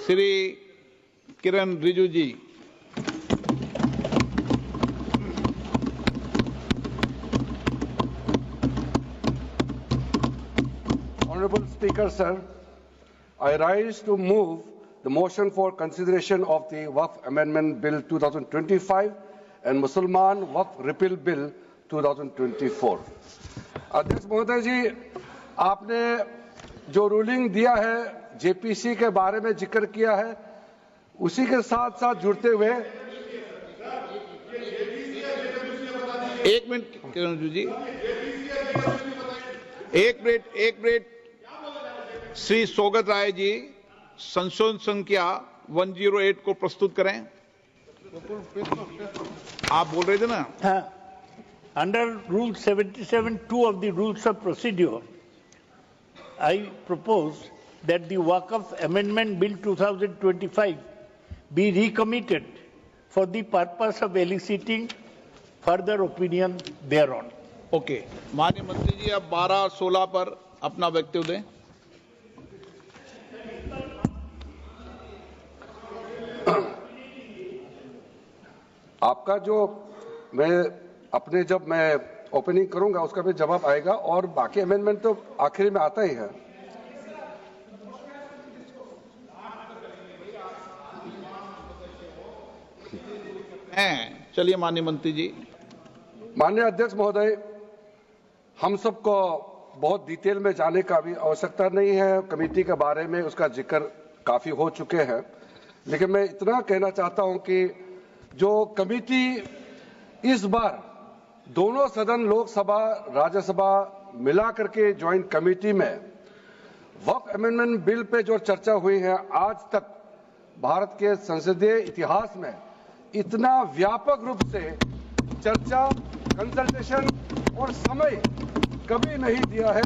Shri Kiran Rijiju ji. Honorable Speaker, sir, I rise to move the motion for consideration of the Waqf Amendment Bill 2025 and Mussalman Waqf Repeal Bill 2024. अध्यक्ष महोदय जी, आपने जो ruling दिया है JPC के बारे में जिक्र किया है, उसी के साथ साथ जुड़ते हुए एक मिनट किरण रिजिजू जी, एक मिनट श्री सौगत राय जी संशोधन संख्या 108 को प्रस्तुत करें। आप बोल रहे थे ना? हाँ, under Rule 77(2) of the Rules of Procedure, I propose that the Waqf Amendment Bill 2025 be recommitted for the purpose of eliciting further opinion thereon. Okay, माननीय मंत्री जी अब 12 और 16 पर अपना वक्तव्य दें। आपका जो जब मैं ओपनिंग करूंगा उसका भी जवाब आएगा और बाकी अमेंडमेंट तो आखिरी में आता ही है। चलिए माननीय मंत्री जी। माननीय अध्यक्ष महोदय, हम सबको बहुत डिटेल में जाने का भी आवश्यकता नहीं है। कमेटी के बारे में उसका जिक्र काफी हो चुके हैं, लेकिन मैं इतना कहना चाहता हूं कि जो कमेटी इस बार दोनों सदन लोकसभा राज्यसभा मिला करके ज्वाइंट कमेटी में वक्फ अमेंडमेंट बिल पे जो चर्चा हुई है, आज तक भारत के संसदीय इतिहास में इतना व्यापक रूप से चर्चा, कंसल्टेशन और समय कभी नहीं दिया है।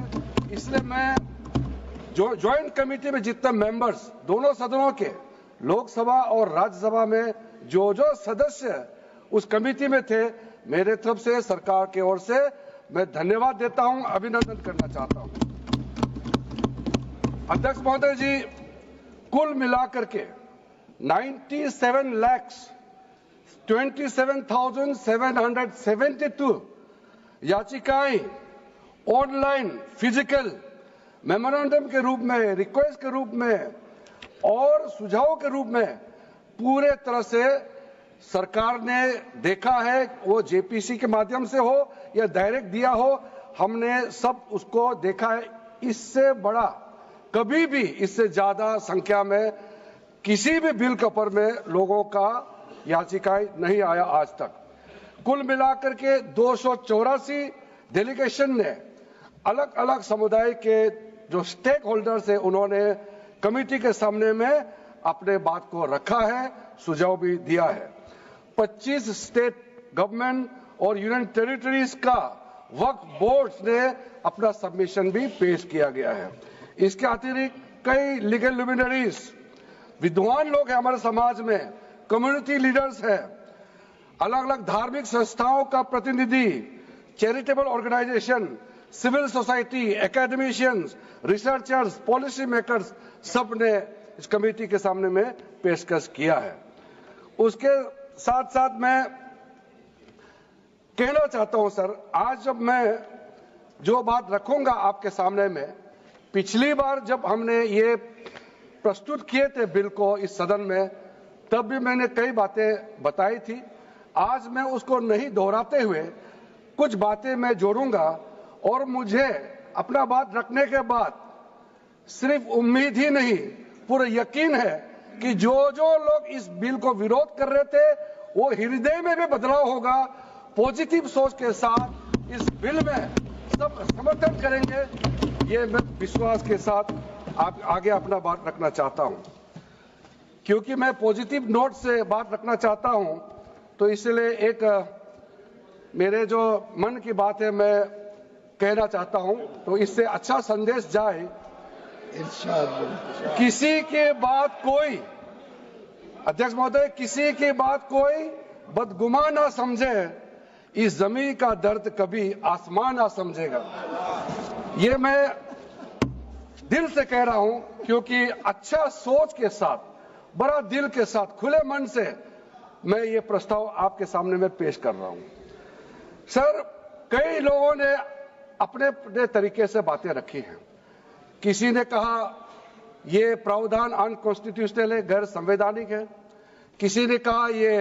इसलिए मैं जो ज्वाइंट कमेटी में जितने मेंबर्स दोनों सदनों के लोकसभा और राज्यसभा में जो सदस्य उस कमेटी में थे, मेरे तरफ से सरकार की ओर से मैं धन्यवाद देता हूं, अभिनंदन करना चाहता हूं। अध्यक्ष महोदय जी, कुल मिलाकर के 97,27,772 याचिकाएं ऑनलाइन, फिजिकल, मेमोरेंडम के रूप में, रिक्वेस्ट के रूप में और सुझाव के रूप में पूरे तरह से सरकार ने देखा है। वो जेपीसी के माध्यम से हो या डायरेक्ट दिया हो, हमने सब उसको देखा है। इससे बड़ा कभी भी, इससे ज्यादा संख्या में किसी भी बिल के ऊपर में लोगों का याचिकाएं नहीं आया आज तक। कुल मिलाकर के 284 डेलीगेशन ने अलग अलग समुदाय के जो स्टेक होल्डर्स है, उन्होंने कमेटी के सामने में अपने बात को रखा है, सुझाव भी दिया है। 25 स्टेट गवर्नमेंट और यूनियन टेरिटरीज का वक्फ बोर्ड्स ने अपना सबमिशन भी पेश किया गया है। इसके अतिरिक्त कई लीगल लुमिनरीज, विद्वान लोग हैं हमारे समाज में, कम्युनिटी लीडर्स हैं, अलग अलग धार्मिक संस्थाओं का प्रतिनिधि, charitable organisation, civil society, academicians, researchers, policy makers, सब ने इस कमेटी के सामने में पेशकश किया है। उसके साथ साथ मैं कहना चाहता हूं सर, आज जब मैं जो बात रखूंगा आपके सामने में, पिछली बार जब हमने ये प्रस्तुत किए थे बिल को इस सदन में, तब भी मैंने कई बातें बताई थी। आज मैं उसको नहीं दोहराते हुए कुछ बातें मैं जोड़ूंगा और मुझे अपना बात रखने के बाद सिर्फ उम्मीद ही नहीं, पूरा यकीन है कि जो लोग इस बिल को विरोध कर रहे थे, वो हृदय में भी बदलाव होगा। पॉजिटिव सोच के साथ इस बिल में सब समर्थन करेंगे, ये मैं विश्वास के साथ आगे अपना बात रखना चाहता हूं। क्योंकि मैं पॉजिटिव नोट से बात रखना चाहता हूं, तो इसलिए एक मेरे जो मन की बात है मैं कहना चाहता हूं, तो इससे अच्छा संदेश जाए। किसी के बात कोई, अध्यक्ष महोदय, किसी की बात कोई बदगुमान ना समझे, इस जमीन का दर्द कभी आसमान ना समझेगा। ये मैं दिल से कह रहा हूं, क्योंकि अच्छा सोच के साथ बड़ा दिल के साथ खुले मन से मैं ये प्रस्ताव आपके सामने में पेश कर रहा हूं। सर, कई लोगों ने अपने अपने तरीके से बातें रखी हैं। किसी ने कहा ये प्रावधान अनकॉन्स्टिट्यूशनल है, गैर संवैधानिक है। किसी ने कहा ये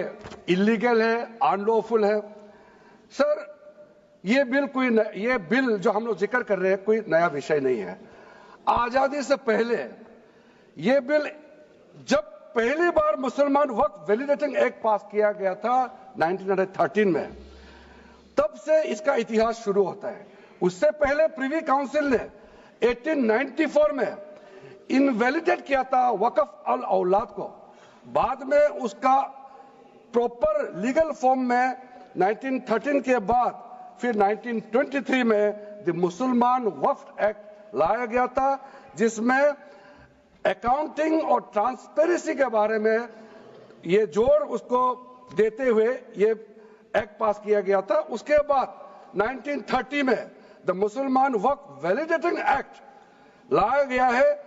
इलीगल है, अनलॉफुल है। सर, ये बिल जो हम लोग जिक्र कर रहे हैं कोई नया विषय नहीं है। आजादी से पहले ये बिल जब पहली बार मुसलमान वक्फ वैलिडेटिंग एक्ट पास किया गया था 1913 में, तब से इसका इतिहास शुरू होता है। उससे पहले प्रिवी काउंसिल ने 1894 में इनवैलिडेट किया था वक्फ अल औलाद को। बाद में उसका प्रॉपर लीगल फॉर्म में 1913 के बाद फिर 1923 में द मुसलमान वक्फ एक्ट लाया गया था, जिसमें अकाउंटिंग और ट्रांसपेरेंसी के बारे में ये जोर उसको देते हुए ये एक्ट पास किया गया था। उसके बाद 1930 में द मुसलमान वक्फ वैलिडेटिंग एक्ट लाया गया है,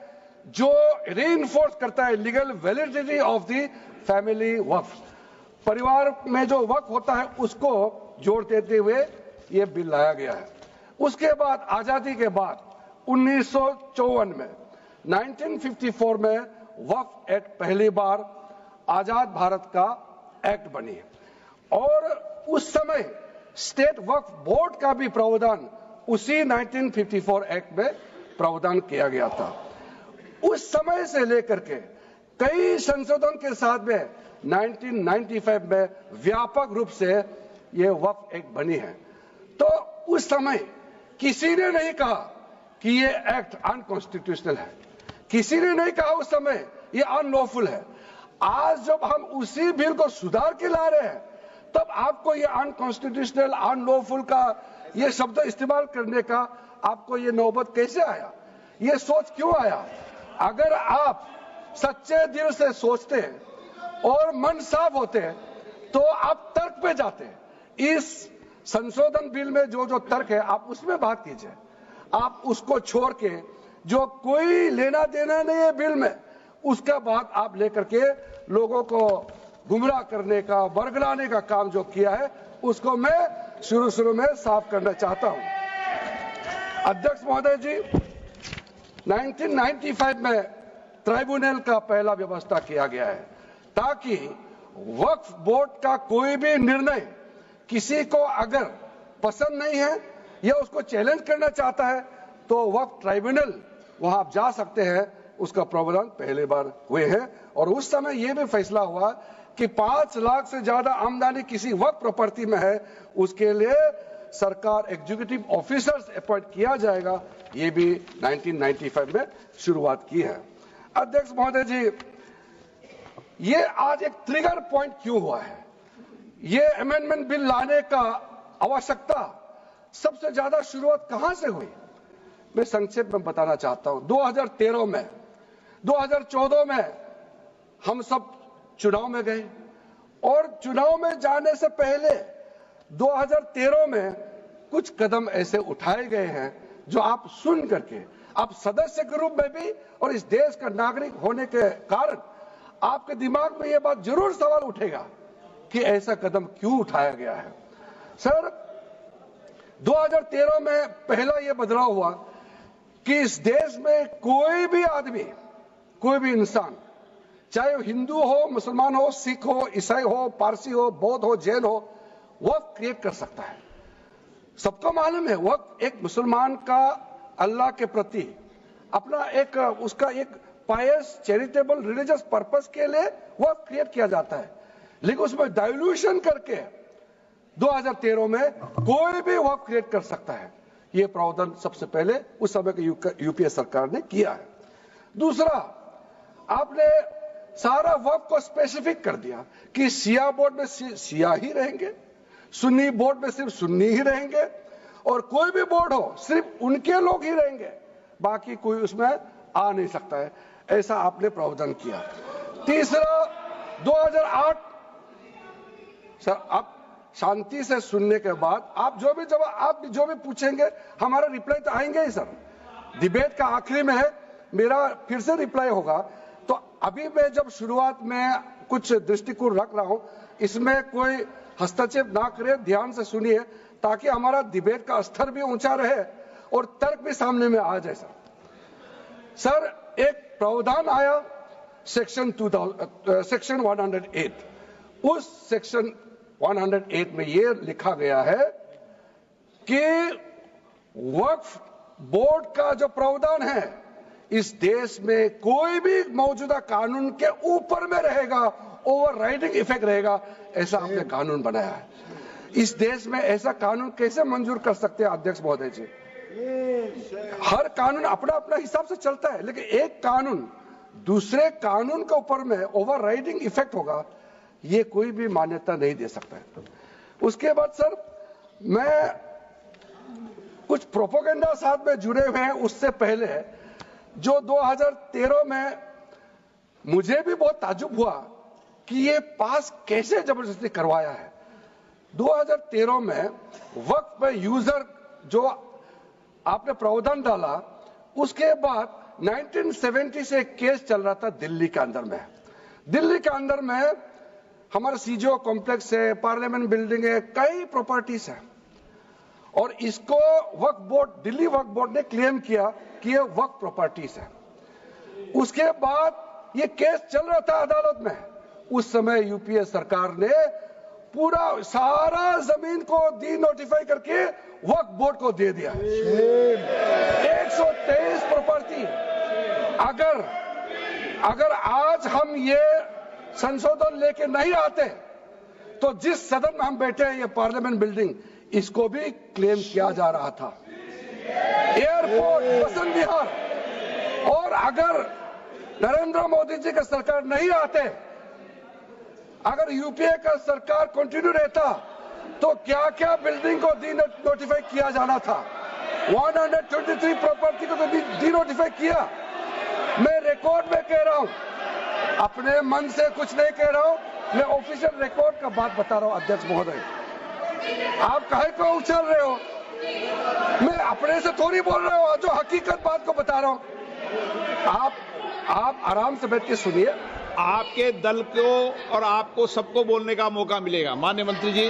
जो रीइंफोर्स करता है legal validity of the family वक्फ। परिवार में जो वक्फ होता है उसको जोड़ देते हुए ये बिल लाया गया है। उसके बाद आजादी के बाद 1954 में 1954 में वक्फ एक्ट पहली बार आजाद भारत का एक्ट बनी और उस समय स्टेट वक्फ बोर्ड का भी प्रावधान उसी 1954 एक्ट में प्रावधान किया गया था। उस समय से लेकर के कई संशोधन के साथ में 1995 में व्यापक रूप से ये वक्फ एक्ट बनी है। तो उस समय किसी ने नहीं कहा कि ये एक्ट अनकॉन्स्टिट्यूशनल है, किसी ने नहीं कहा उस समय ये अनलॉफुल है। आज जब हम उसी बिल को सुधार के ला रहे हैं, तब आपको ये अनकॉन्स्टिट्यूशनल अनलॉफुल का ये शब्द इस्तेमाल करने का आपको ये नौबत कैसे आया, ये सोच क्यों आया? अगर आप सच्चे दिल से सोचते और मन साफ होते तो आप तर्क पे जाते। इस संशोधन बिल में जो जो तर्क है आप उसमें बात कीजिए, आप उसको छोड़ के जो कोई लेना देना नहीं है बिल में, उसका बात आप लेकर के लोगों को गुमराह करने का, बरगलाने का काम जो किया है, उसको मैं शुरू में साफ करना चाहता हूं। अध्यक्ष महोदय जी, 1995 में ट्राइब्यूनल का पहला व्यवस्था किया गया है ताकि वक्फ बोर्ड का कोई भी निर्णय किसी को अगर पसंद नहीं है या उसको चैलेंज करना चाहता है तो वक्फ ट्राइब्यूनल वहां आप जा सकते हैं। उसका प्रावधान पहले बार हुए हैं और उस समय यह भी फैसला हुआ कि 5 लाख से ज्यादा आमदनी किसी वक्फ प्रॉपर्टी में है, उसके लिए सरकार एग्जीक्यूटिव ऑफिसर्स अपॉइंट किया जाएगा। ये भी 1995 में शुरुआत की है। अध्यक्ष महोदय जी, ये आज एक ट्रिगर पॉइंट क्यों हुआ है? ये अमेंडमेंट बिल लाने का आवश्यकता सबसे ज्यादा शुरुआत कहां से हुई? मैं संक्षेप में बताना चाहता हूं। 2013 में 2014 में हम सब चुनाव में गए और चुनाव में जाने से पहले 2013 में कुछ कदम ऐसे उठाए गए हैं जो आप सुन करके, आप सदस्य के रूप में भी और इस देश का नागरिक होने के कारण आपके दिमाग में यह बात जरूर सवाल उठेगा कि ऐसा कदम क्यों उठाया गया है। सर, 2013 में पहला यह बदलाव हुआ कि इस देश में कोई भी आदमी, कोई भी इंसान, चाहे वो हिंदू हो, मुसलमान हो, सिख हो, ईसाई हो, पारसी हो, बौद्ध हो, जैन हो, वक्फ क्रिएट कर सकता है। सबको मालूम है वक्फ एक मुसलमान का अल्लाह के प्रति अपना एक उसका एक पायस चैरिटेबल रिलीजियस पर्पस के लिए वक्फ क्रिएट किया जाता है, लेकिन उसमें डाइल्यूशन करके 2013 में कोई भी वक्फ क्रिएट कर सकता है। यह प्रावधान सबसे पहले उस समय की यूपीए सरकार ने किया है। दूसरा, आपने सारा वक्फ को स्पेसिफिक कर दिया कि शिया बोर्ड में शिया ही रहेंगे, सुन्नी बोर्ड में सिर्फ सुन्नी ही रहेंगे और कोई भी बोर्ड हो सिर्फ उनके लोग ही रहेंगे, बाकी कोई उसमें आ नहीं सकता है। ऐसा आपने प्रावधान किया। तीसरा, 2008, सर आप शांति से सुनने के बाद आप जो भी पूछेंगे हमारा रिप्लाई तो आएंगे ही सर। डिबेट का आखिरी में है, मेरा फिर से रिप्लाई होगा तो अभी मैं जब शुरुआत में कुछ दृष्टिकोण रख रहा हूं, इसमें कोई हस्तक्षेप ना करे, ध्यान से सुनिए, ताकि हमारा डिबेट का स्तर भी ऊंचा रहे और तर्क भी सामने में आ जाए। सर, एक प्रावधान आया सेक्शन 108। उस सेक्शन 108 में यह लिखा गया है कि वक्फ बोर्ड का जो प्रावधान है इस देश में कोई भी मौजूदा कानून के ऊपर में रहेगा, ओवरराइडिंग इफेक्ट रहेगा, ऐसा आपने कानून बनाया है। इस देश में ऐसा कानून कैसे मंजूर कर सकते हैं अध्यक्ष महोदय जी? हर कानून अपना अपना हिसाब से चलता है, लेकिन एक कानून दूसरे कानून के ऊपर में ओवरराइडिंग इफेक्ट होगा, ये कोई भी मान्यता नहीं दे सकता है। उसके बाद सर, मैं कुछ प्रोपोगेंडा साथ में जुड़े हुए हैं। उससे पहले जो 2013 में मुझे भी बहुत ताज्जुब हुआ कि ये पास कैसे जबरदस्ती करवाया है। 2013 में वक्त पे यूजर जो आपने प्रावधान डाला, उसके बाद 1970 से एक केस चल रहा था दिल्ली के अंदर में। दिल्ली के अंदर में हमारा सीजीओ कॉम्प्लेक्स है, पार्लियामेंट बिल्डिंग है, कई प्रॉपर्टीज है, और इसको वक्फ बोर्ड, दिल्ली वक्फ बोर्ड ने क्लेम किया कि ये वक्फ प्रॉपर्टीज है। उसके बाद ये केस चल रहा था अदालत में। उस समय यूपीए सरकार ने पूरा सारा जमीन को डी नोटिफाई करके वक्फ बोर्ड को दे दिया। 123 प्रॉपर्टी। अगर आज हम ये संशोधन लेके नहीं आते तो जिस सदन में हम बैठे हैं, ये पार्लियामेंट बिल्डिंग, इसको भी क्लेम किया जा रहा था। एयरपोर्ट, बसंत विहार, और अगर नरेंद्र मोदी जी का सरकार नहीं आते, अगर यूपीए का सरकार कंटिन्यू रहता, तो क्या क्या बिल्डिंग को डी नोटिफाई किया जाना था। 123 प्रॉपर्टी को तो डी नोटिफाई किया। मैं रिकॉर्ड में कह रहा हूं, अपने मन से कुछ नहीं कह रहा हूं, मैं ऑफिशियल रिकॉर्ड का बात बता रहा हूं। अध्यक्ष महोदय, आप काहे को उछल रहे हो? मैं अपने से थोड़ी बोल रहा हूं, जो हकीकत बात को बता रहा हूं। आप आराम से बैठ के सुनिए। आपके दल को और आपको सबको बोलने का मौका मिलेगा। माननीय मंत्री जी,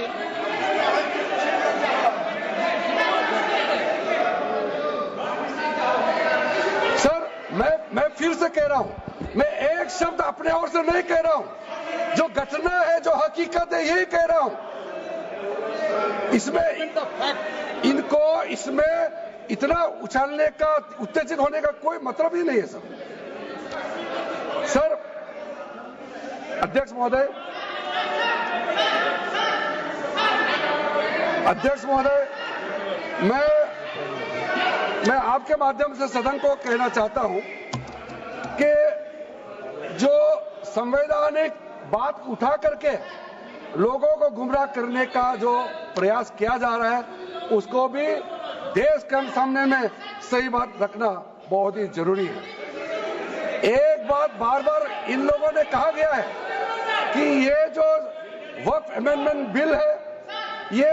सर, मैं फिर से कह रहा हूं, मैं एक शब्द अपने ओर से नहीं कह रहा हूं, जो घटना है, जो हकीकत है, यही कह रहा हूं। इनको इसमें इतना उछालने का, उत्तेजित होने का कोई मतलब ही नहीं है सर। अध्यक्ष महोदय, मैं आपके माध्यम से सदन को कहना चाहता हूं कि जो संवैधानिक बात उठा करके लोगों को गुमराह करने का जो प्रयास किया जा रहा है, उसको भी देश के सामने में सही बात रखना बहुत ही जरूरी है। एक बात बार बार इन लोगों ने कहा गया है कि ये जो वक्फ अमेंडमेंट बिल है, ये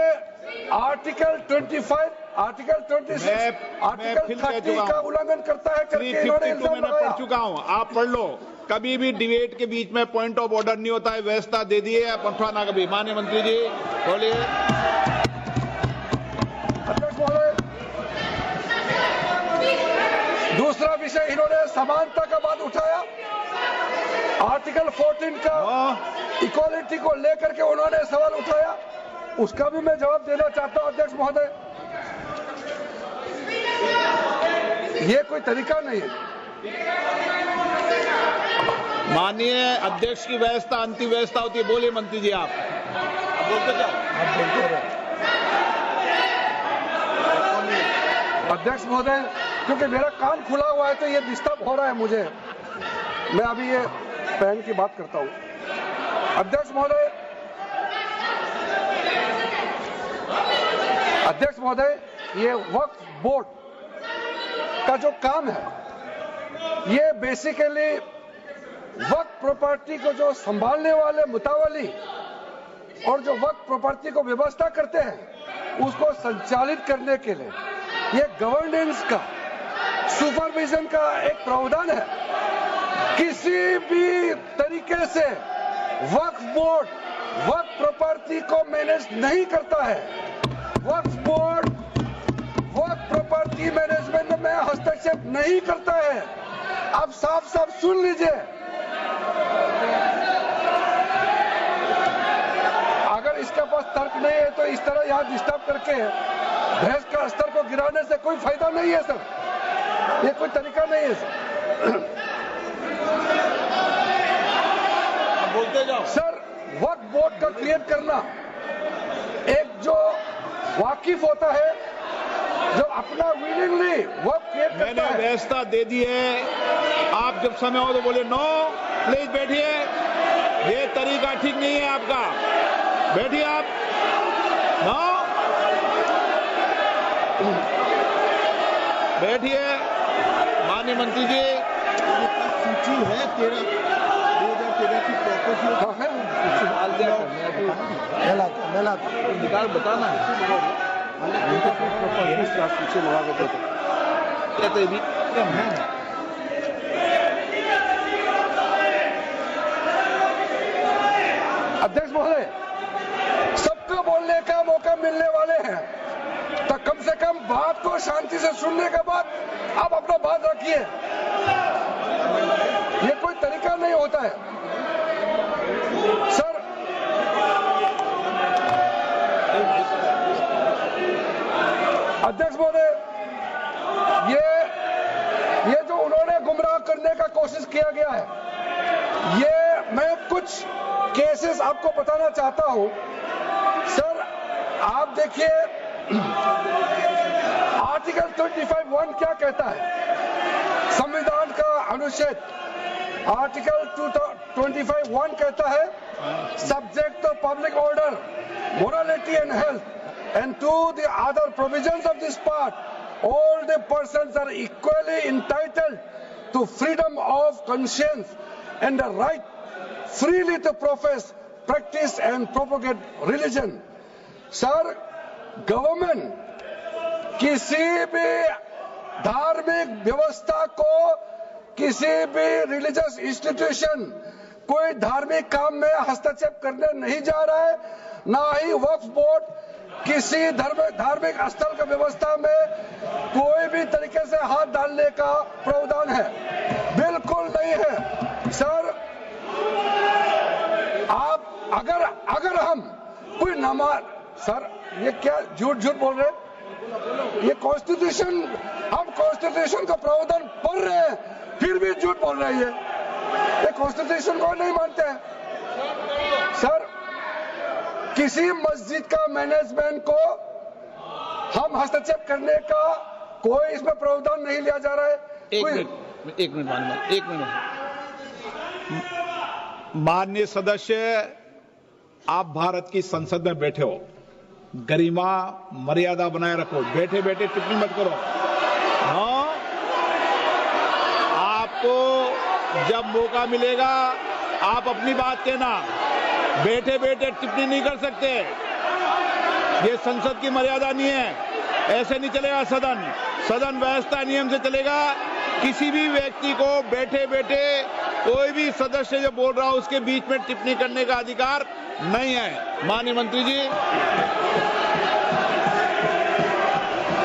आर्टिकल 25, आर्टिकल 26, आर्टिकल 30 का उल्लंघन करता है करके इन्होंने इल्जाम लगाया। पढ़ चुका हूं, आप पढ़ लो। कभी भी डिबेट के बीच में पॉइंट ऑफ ऑर्डर नहीं होता है, व्यवस्था दे दी है, पठवाना कभी। माननीय मंत्री जी बोलिए। अध्यक्ष महोदय, दूसरा विषय इन्होंने समानता का बात उठाया। आर्टिकल 14 का इक्वालिटी को लेकर के उन्होंने सवाल उठाया, उसका भी मैं जवाब देना चाहता हूं। अध्यक्ष महोदय, ये कोई तरीका नहीं है। माननीय अध्यक्ष की व्यवस्था अंतिम व्यवस्था होती है। बोलिए मंत्री जी, आप बोलते जाओ। अध्यक्ष महोदय, क्योंकि मेरा कान खुला हुआ है तो ये डिस्टर्ब हो रहा है मुझे, मैं अभी ये पहन की बात करता हूं। अध्यक्ष महोदय, ये वक्फ बोर्ड का जो काम है, ये बेसिकली वक्फ प्रॉपर्टी को जो संभालने वाले मुतावली और जो वक्फ प्रॉपर्टी को व्यवस्था करते हैं, उसको संचालित करने के लिए ये गवर्नेंस का, सुपरविजन का एक प्रावधान है। किसी भी तरीके से वक्फ बोर्ड वक्फ प्रॉपर्टी को मैनेज नहीं करता है। वक्फ बोर्ड वक्फ प्रॉपर्टी मैनेजमेंट में हस्तक्षेप नहीं करता है। आप साफ साफ सुन लीजिए, अगर इसके पास तर्क नहीं है तो इस तरह यहाँ डिस्टर्ब करके बहस का स्तर को गिराने से कोई फायदा नहीं है सर, ये कोई तरीका नहीं है सर। बोलते जाओ सर, वक्फ बोर्ड का क्रिएट करना एक जो वाकिफ होता है, जो अपना विलिंगली वक्फ क्रिएट मैंने करता है। व्यवस्था दे दी है, आप जब समय हो तो बोले नो, प्लीज बैठिए, ये तरीका ठीक नहीं है आपका, बैठिए आप। नो, बैठिए। माननीय मंत्री जी, सूची है 2013 की प्रॉपर्टी हाँ है, निकाल बताना है पीछे लगा के देते कहते भी अध्यक्ष महोदय, सबको बोलने का मौका मिलने वाले हैं, तो कम से कम बात को शांति से सुनने के बाद आप अपना बात रखिए। ये कोई तरीका नहीं होता है सर। अध्यक्ष महोदय, ये जो उन्होंने गुमराह करने का कोशिश किया गया है, ये मैं कुछ केसेस आपको बताना चाहता हूं सर। आप देखिए आर्टिकल 25(1) क्या कहता है, संविधान का अनुच्छेद आर्टिकल 25(1) कहता है, subject to public order, morality and health, and to the other provisions of this part, all the persons are equally entitled to freedom of conscience and the right freely to profess, practice and propagate religion. Sir, government किसी भी धार्मिक व्यवस्था को, किसी भी religious institution कोई धार्मिक काम में हस्तक्षेप करने नहीं जा रहा है, ना ही वक्फ बोर्ड किसी धार्मिक स्थल की व्यवस्था में कोई भी तरीके से हाथ डालने का प्रावधान है, बिल्कुल नहीं है सर। आप अगर हम कोई नमाज, सर ये क्या झूठ बोल रहे हैं, ये कॉन्स्टिट्यूशन, हम कॉन्स्टिट्यूशन का प्रावधान पढ़ रहे हैं फिर भी झूठ बोल रहे हैं, ये कॉन्स्टिट्यूशन को नहीं मानते हैं सर। किसी मस्जिद का मैनेजमेंट को हम हस्तक्षेप करने का कोई इसमें प्रावधान नहीं लिया जा रहा है। एक मिनट माननीय सदस्य, आप भारत की संसद में बैठे हो, गरिमा मर्यादा बनाए रखो, बैठे बैठे टिप्पणी मत करो। हाँ, आपको जब मौका मिलेगा आप अपनी बात कहना, बैठे बैठे टिप्पणी नहीं कर सकते, ये संसद की मर्यादा नहीं है, ऐसे नहीं चलेगा सदन। सदन व्यवस्था नियम से चलेगा। किसी भी व्यक्ति को बैठे बैठे कोई भी सदस्य जो बोल रहा हो उसके बीच में टिप्पणी करने का अधिकार नहीं है। माननीय मंत्री जी।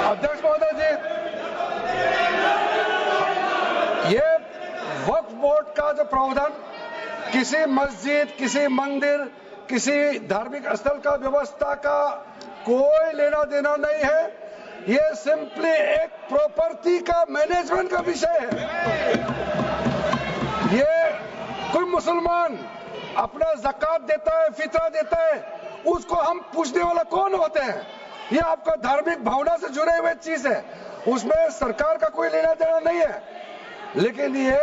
अध्यक्ष महोदय जी, ये वक्फ बोर्ड का जो प्रावधान किसी मस्जिद, किसी मंदिर, किसी धार्मिक स्थल का व्यवस्था का कोई लेना देना नहीं है, ये सिंपली एक प्रॉपर्टी का मैनेजमेंट का विषय है। ये कोई मुसलमान अपना ज़कात देता है, फितरा देता है, उसको हम पूछने वाला कौन होते हैं? ये आपका धार्मिक भावना से जुड़े हुए चीज है, उसमें सरकार का कोई लेना देना नहीं है। लेकिन ये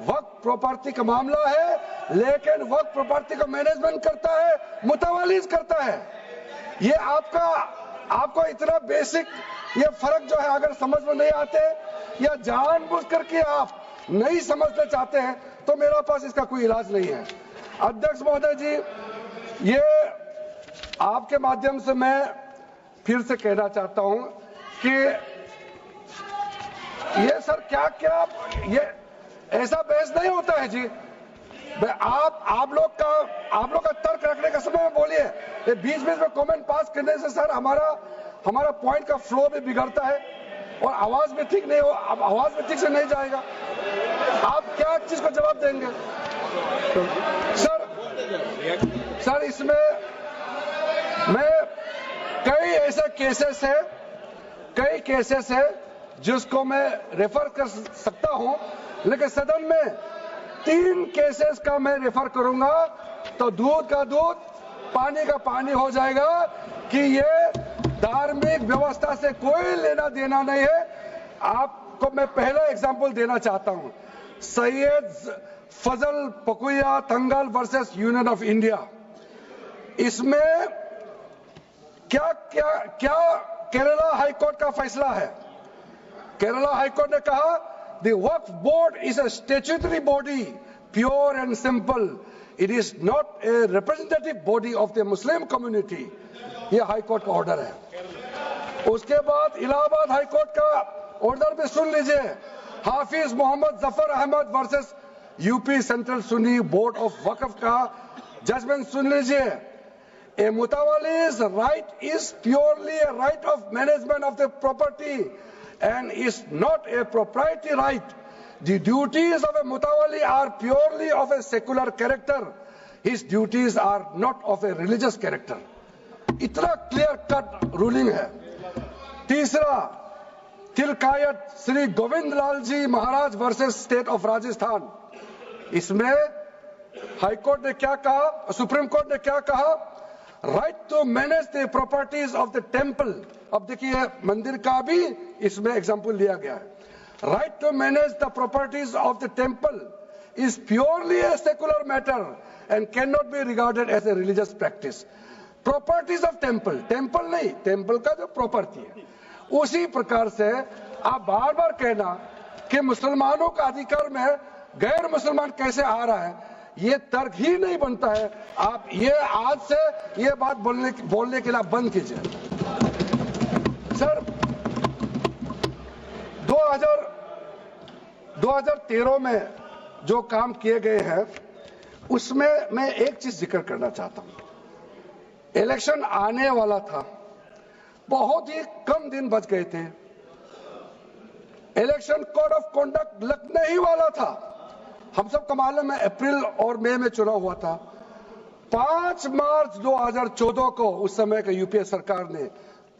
वक्फ प्रॉपर्टी का मामला है, लेकिन वक्फ प्रॉपर्टी का मैनेजमेंट करता है, मुतवालिज करता है। ये आपको इतना बेसिक ये फर्क जो है अगर समझ में नहीं आते या जानबूझ करके आप नहीं समझना चाहते हैं तो मेरा पास इसका कोई इलाज नहीं है। अध्यक्ष महोदय जी, ये आपके माध्यम से मैं फिर से कहना चाहता हूं कि ये सर क्या ऐसा बहस नहीं होता है जी। आप लोग का तर्क रखने का समय में बोलिए, ये बीच बीच में कमेंट पास करने से सर हमारा पॉइंट का फ्लो भी बिगड़ता है और आवाज में ठीक नहीं हो, अब आवाज में ठीक से नहीं जाएगा। आप क्या चीज को जवाब देंगे सर? इसमें मैं कई ऐसे केसेस है जिसको मैं रेफर कर सकता हूं, लेकिन सदन में 3 केसेस का मैं रेफर करूंगा तो दूध का दूध पानी का पानी हो जाएगा कि ये धार्मिक व्यवस्था से कोई लेना देना नहीं है। आपको मैं पहला एग्जांपल देना चाहता हूं, सैयद फजल पकुया Thangal versus union of India. इसमें क्या केरला हाईकोर्ट का फैसला है। केरला हाईकोर्ट ने कहा the Waqf board is a statutory body, pure and simple, it is not a representative body of the Muslim community. ये हाईकोर्ट का ऑर्डर है। उसके बाद इलाहाबाद हाईकोर्ट का ऑर्डर भी सुन लीजिए, Hafiz Mohammad Zafar Ahmad versus UP central Sunni board of Waqf का जजमेंट सुन लीजिए। A mutawalli's right is purely a right of management of the property and is not a proprietary right. The duties of a mutawalli are purely of a secular character. His duties are not of a religious character. इतना clear cut ruling है। तीसरा, तिलकायत श्री गोविंद लाल जी महाराज versus state of Rajasthan. इसमें high court ने क्या कहा, supreme court ने क्या कहा, right to manage the properties of the temple. अब देखिए मंदिर का भी इसमें एग्जांपल लिया गया है। Right to manage the properties of the temple is purely a secular matter and cannot be regarded as a religious practice. Properties of temple, temple नहीं, टेम्पल का जो प्रॉपर्टी है। उसी प्रकार से आप बार बार कहना कि मुसलमानों का अधिकार में गैर मुसलमान कैसे आ रहा है, ये तर्क ही नहीं बनता है। आप ये आज से ये बात बोलने के लिए बंद कीजिए। सर 2013 में जो काम किए गए हैं उसमें मैं एक चीज जिक्र करना चाहता हूं। इलेक्शन आने वाला था, बहुत ही कम दिन बच गए थे, इलेक्शन कोड ऑफ कॉन्डक्ट लगने ही वाला था। हम सबको मालूम है अप्रैल और मई में चुनाव हुआ था। 5 मार्च 2014 को उस समय के यूपीए सरकार ने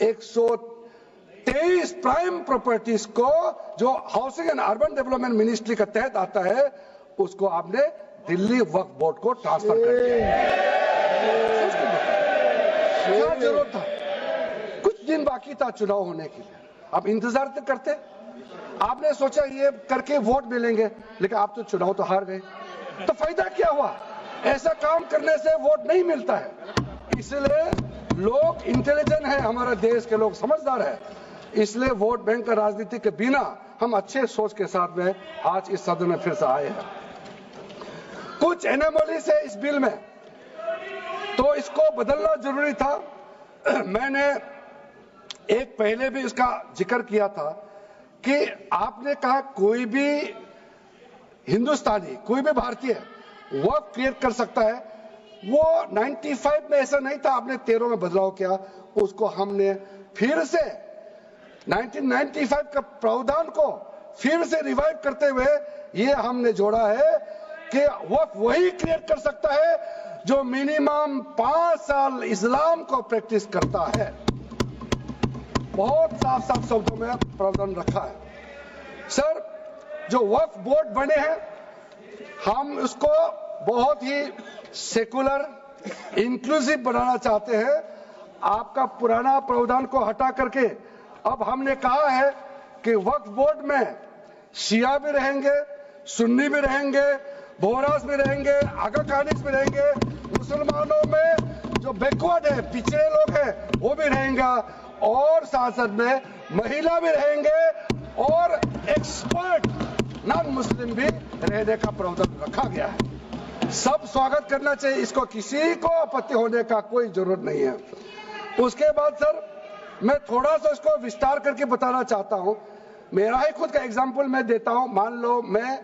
123 प्राइम प्रॉपर्टीज को जो housing and urban development ministry के तहत आता है उसको आपने दिल्ली वक्फ बोर्ड को ट्रांसफर कर दिया। क्या जरूरत था? कुछ दिन बाकी था चुनाव होने के लिए, आप इंतजार तो करते। आपने सोचा ये करके वोट मिलेंगे, लेकिन आप तो चुनाव तो हार गए, तो फायदा क्या हुआ? ऐसा काम करने से वोट नहीं मिलता है। इसलिए लोग इंटेलिजेंट है, हमारा देश के लोग समझदार है, इसलिए वोट बैंक का राजनीति के बिना हम अच्छे सोच के साथ में आज इस सदन में फिर से आए हैं। कुछ एनोमलीज है इस बिल में, तो इसको बदलना जरूरी था। मैंने एक पहले भी इसका जिक्र किया था कि आपने कहा कोई भी हिंदुस्तानी, कोई भी भारतीय वक्फ क्रिएट कर सकता है। वो 95 में ऐसा नहीं था, आपने 13 में बदलाव किया, उसको हमने फिर से 1995 का प्रावधान को फिर से रिवाइव करते हुए ये हमने जोड़ा है कि वक्फ वही क्रिएट कर सकता है जो मिनिमम 5 साल इस्लाम को प्रैक्टिस करता है। बहुत साफ शब्दों में प्रावधान रखा है। सर, जो वक्फ बोर्ड बने हैं हम उसको बहुत ही सेकुलर, इंक्लूसिव बनाना चाहते हैं। आपका पुराना प्रावधान को हटा करके अब हमने कहा है कि वक्फ बोर्ड में शिया भी रहेंगे, सुन्नी भी रहेंगे, बोहरास भी रहेंगे, आगा खानिस भी रहेंगे, मुसलमानों में जो बैकवर्ड है, पिछड़े लोग हैं वो भी रहेंगे, और साथ साथ में महिला भी रहेंगे और एक्सपर्ट नॉन मुस्लिम भी रहने का प्रावधान रखा गया है। सब स्वागत करना चाहिए, इसको किसी को आपत्ति होने का कोई जरूरत नहीं है। उसके बाद सर मैं थोड़ा सा इसको विस्तार करके बताना चाहता हूं। मेरा ही खुद का एग्जाम्पल मैं देता हूं। मान लो मैं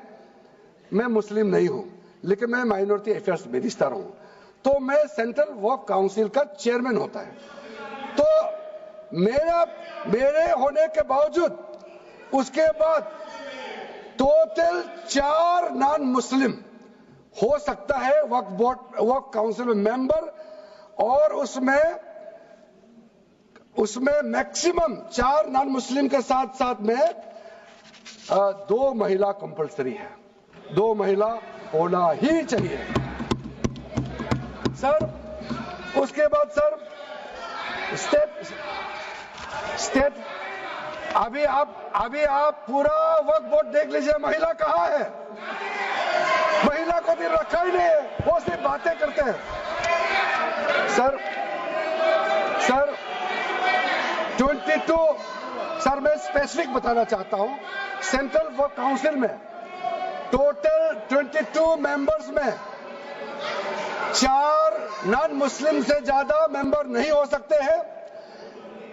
मैं मुस्लिम नहीं हूं, लेकिन मैं माइनॉरिटी अफेयर्स मिनिस्टर हूं, तो मैं सेंट्रल वक्फ काउंसिल का चेयरमैन होता है। तो मेरे होने के बावजूद उसके बाद टोटल 4 नॉन मुस्लिम हो सकता है वक्फ काउंसिल में मेंबर, और उसमें मैक्सिमम 4 नॉन मुस्लिम के साथ साथ में 2 महिला कंपल्सरी है, 2 महिला होना ही चाहिए सर। उसके बाद सर स्टेट अभी आप पूरा वक्फ बोर्ड देख लीजिए, महिला कहाँ है? महिला को दिन रखा ही नहीं है, वो सिर्फ बातें करते हैं सर 22 सर मैं स्पेसिफिक बताना चाहता हूं, सेंट्रल वक्फ काउंसिल में टोटल 22 मेंबर्स में 4 नॉन मुस्लिम से ज्यादा मेंबर नहीं हो सकते हैं।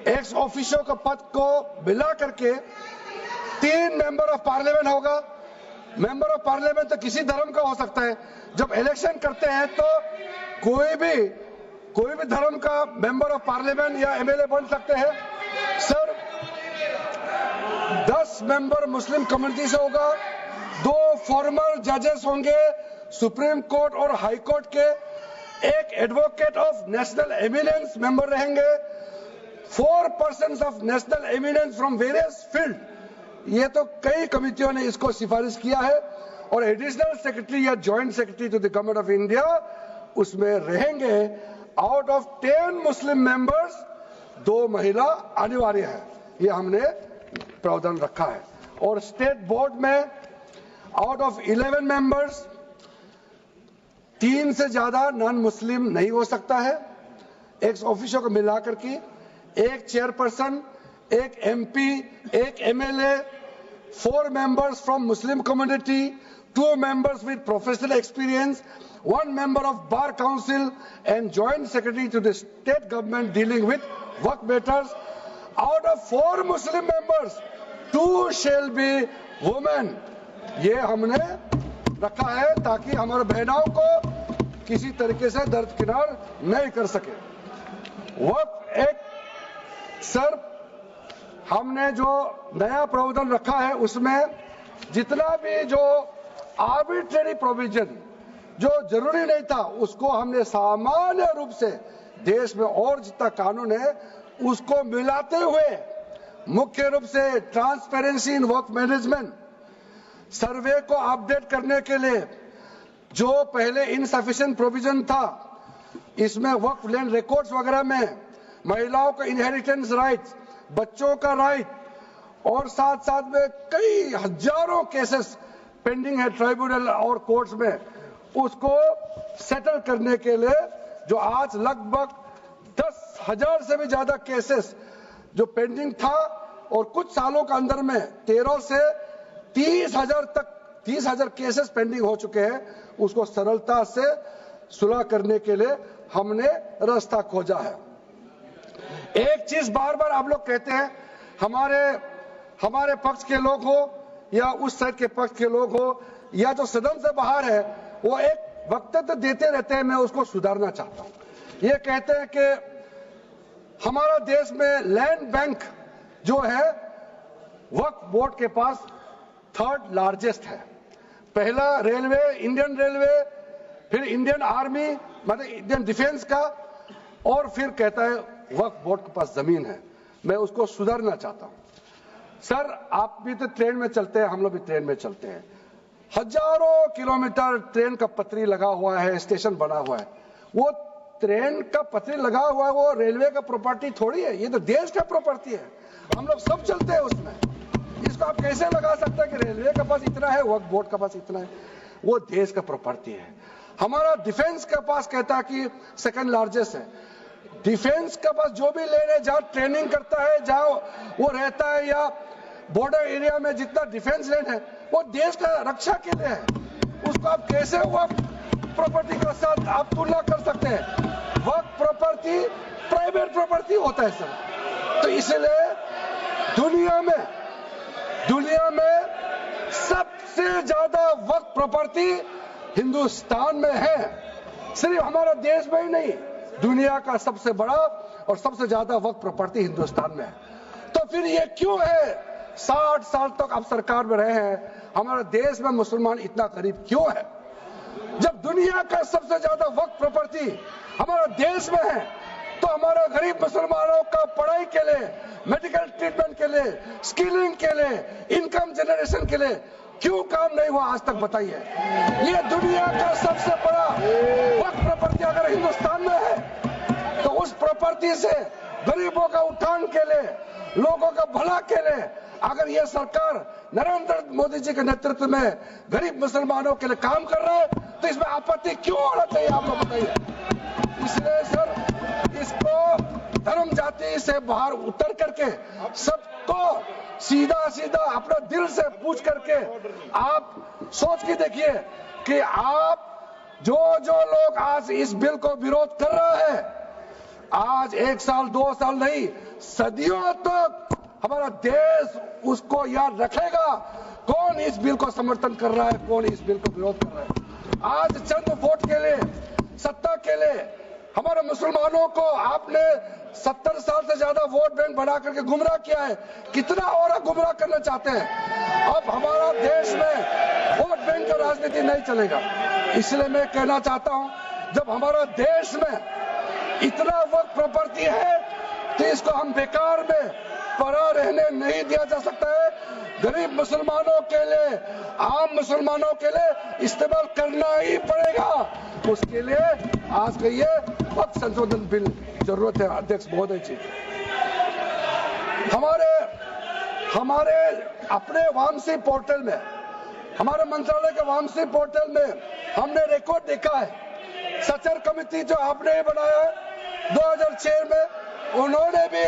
एक्स ऑफिशियो का पद को मिला करके 3 मेंबर ऑफ पार्लियामेंट होगा। मेंबर ऑफ पार्लियामेंट तो किसी धर्म का हो सकता है। जब इलेक्शन करते हैं तो कोई भी धर्म का मेंबर ऑफ पार्लियामेंट या एमएलए बन सकते हैं सर। 10 मेंबर मुस्लिम कम्युनिटी से होगा, 2 फॉर्मर जजेस होंगे सुप्रीम कोर्ट और हाई कोर्ट के, 1 advocate of national eminence member रहेंगे, 4 persons of national eminence from various field. ये तो कई कमिटियों ने इसको सिफारिश किया है, और एडिशनल सेक्रेटरी या joint secretary to the government of India उसमें रहेंगे। आउट ऑफ 10 मुस्लिम मेंबर्स 2 महिला अनिवार्य है, ये हमने प्रावधान रखा है। और स्टेट बोर्ड में आउट ऑफ 11 मेंबर्स 3 से ज्यादा नॉन मुस्लिम नहीं हो सकता है। एक्स ऑफिशियो को मिलाकर के 1 chairperson, 1 MP, 1 MLA, 4 members from Muslim community, 2 members with professional experience, 1 member of bar council and joint secretary to the state government dealing with work matters. Out of 4 Muslim members, 2 shall be women. ये हमने रखा है ताकि हमारे बहनों को किसी तरीके से दरकिनार नहीं कर सके। वक्त एक सर हमने जो नया प्रावधान रखा है उसमें जितना भी जो आर्बिट्रेरी प्रोविजन जो जरूरी नहीं था उसको हमने सामान्य रूप से देश में और जितना कानून है उसको मिलाते हुए मुख्य रूप से ट्रांसपेरेंसी इन वर्क मैनेजमेंट, सर्वे को अपडेट करने के लिए जो पहले इनसफिशिएंट प्रोविजन था, इसमें वर्क लैंड रिकॉर्ड्स वगैरह में महिलाओं का इनहेरिटेंस राइट, बच्चों का राइट, और साथ साथ में कई हजारों केसेस पेंडिंग है ट्राइब्यूनल और कोर्ट्स में, उसको सेटल करने के लिए जो आज लगभग 10,000 से भी ज्यादा केसेस जो पेंडिंग था और कुछ सालों के अंदर में 13 से 30,000 केसेस पेंडिंग हो चुके हैं, उसको सरलता से सुलह करने के लिए हमने रास्ता खोजा है। एक चीज बार बार आप लोग कहते हैं, हमारे पक्ष के लोग हो या उस साइड के पक्ष के लोग हो या जो सदन से बाहर है, वो एक वक्तव्य देते रहते हैं, मैं उसको सुधारना चाहता हूं। ये कहते हैं कि हमारा देश में लैंड बैंक जो है वक्फ बोर्ड के पास 3rd लार्जेस्ट है। पहला रेलवे, इंडियन रेलवे, फिर इंडियन आर्मी मतलब इंडियन डिफेंस का, और फिर कहता है वक्फ बोर्ड के पास जमीन है। मैं उसको सुधारना चाहता हूं। सर आप भी तो ट्रेन में चलते हैं, हम लोग भी ट्रेन में चलते हैं, हजारों किलोमीटर ट्रेन का पटरी लगा हुआ है, स्टेशन बना हुआ है। वो ट्रेन का पटरी लगा हुआ है, वो रेलवे का प्रॉपर्टी थोड़ी है, ये तो देश का प्रॉपर्टी है, हम लोग सब चलते हैं उसमें। इसको आप कैसे लगा सकते हैं कि रेलवे के पास इतना है, वक्फ बोर्ड के पास इतना है? वो देश का प्रॉपर्टी है। हमारा डिफेंस के पास कहता है कि 2nd लार्जेस्ट है। डिफेंस के पास जो भी लैंड है, जहां ट्रेनिंग करता है, जहां वो रहता है, या बॉर्डर एरिया में जितना डिफेंस लैंड है वो देश का रक्षा के लिए है। उसको आप कैसे वक्फ प्रॉपर्टी के साथ आप तुलना कर सकते हैं? वक्फ प्रॉपर्टी प्राइवेट प्रॉपर्टी होता है सर। तो इसलिए दुनिया में सबसे ज्यादा वक्फ प्रॉपर्टी हिंदुस्तान में है। सिर्फ हमारा देश में ही नहीं, दुनिया का सबसे बड़ा और सबसे ज्यादा वक्फ प्रॉपर्टी हिंदुस्तान में है। तो फिर ये क्यों है 60 साल तक आप सरकार में रहे हैं, हमारे देश में मुसलमान इतना गरीब क्यों है? जब दुनिया का सबसे ज्यादा वक्फ प्रॉपर्टी हमारा देश में है, तो हमारा गरीब मुसलमानों का पढ़ाई के लिए, मेडिकल ट्रीटमेंट के लिए, स्किलिंग के लिए, इनकम जनरेशन के लिए क्यों काम नहीं हुआ आज तक बताइए? ये दुनिया का सबसे बड़ा वक्फ प्रॉपर्टी अगर हिंदुस्तान में है, तो उस प्रॉपर्टी से गरीबों का उत्थान के लिए, लोगों का भला के लिए अगर ये सरकार नरेंद्र मोदी जी के नेतृत्व में गरीब मुसलमानों के लिए काम कर रहा है, तो इसमें आपत्ति क्यों होना चाहिए? आप लोग बताइए। इसलिए सर, इसको धर्म जाति से बाहर उतर करके सबको सीधा सीधा अपना दिल से पूछ करके आप सोच के देखिए कि आप जो लोग आज इस बिल को विरोध कर रहा है, आज 1 साल 2 साल नहीं, सदियों तक हमारा देश उसको याद रखेगा कौन इस बिल को समर्थन कर रहा है, कौन इस बिल को विरोध कर रहा है। आज चंद वोट के लिए, सत्ता के लिए हमारे मुसलमानों को आपने 70 साल से ज्यादा वोट बैंक बना करके गुमराह किया है। कितना और गुमराह करना चाहते हैं? अब हमारा देश में वोट बैंक का राजनीति नहीं चलेगा। इसलिए मैं कहना चाहता हूं, जब हमारा देश में इतना वक्त प्रॉपर्टी है, तो इसको हम बेकार में पड़ा रहने नहीं दिया जा सकता है। गरीब मुसलमानों के लिए, आम मुसलमानों के लिए इस्तेमाल करना ही पड़ेगा। उसके लिए आज का ये वक्त संशोधन बिल जरूरत है। अध्यक्ष महोदय जी, हमारे अपने वामसी पोर्टल में, हमारे मंत्रालय के वामसी पोर्टल में हमने रिकॉर्ड देखा है। सचर कमेटी जो आपने बनाया है 2006 में, उन्होंने भी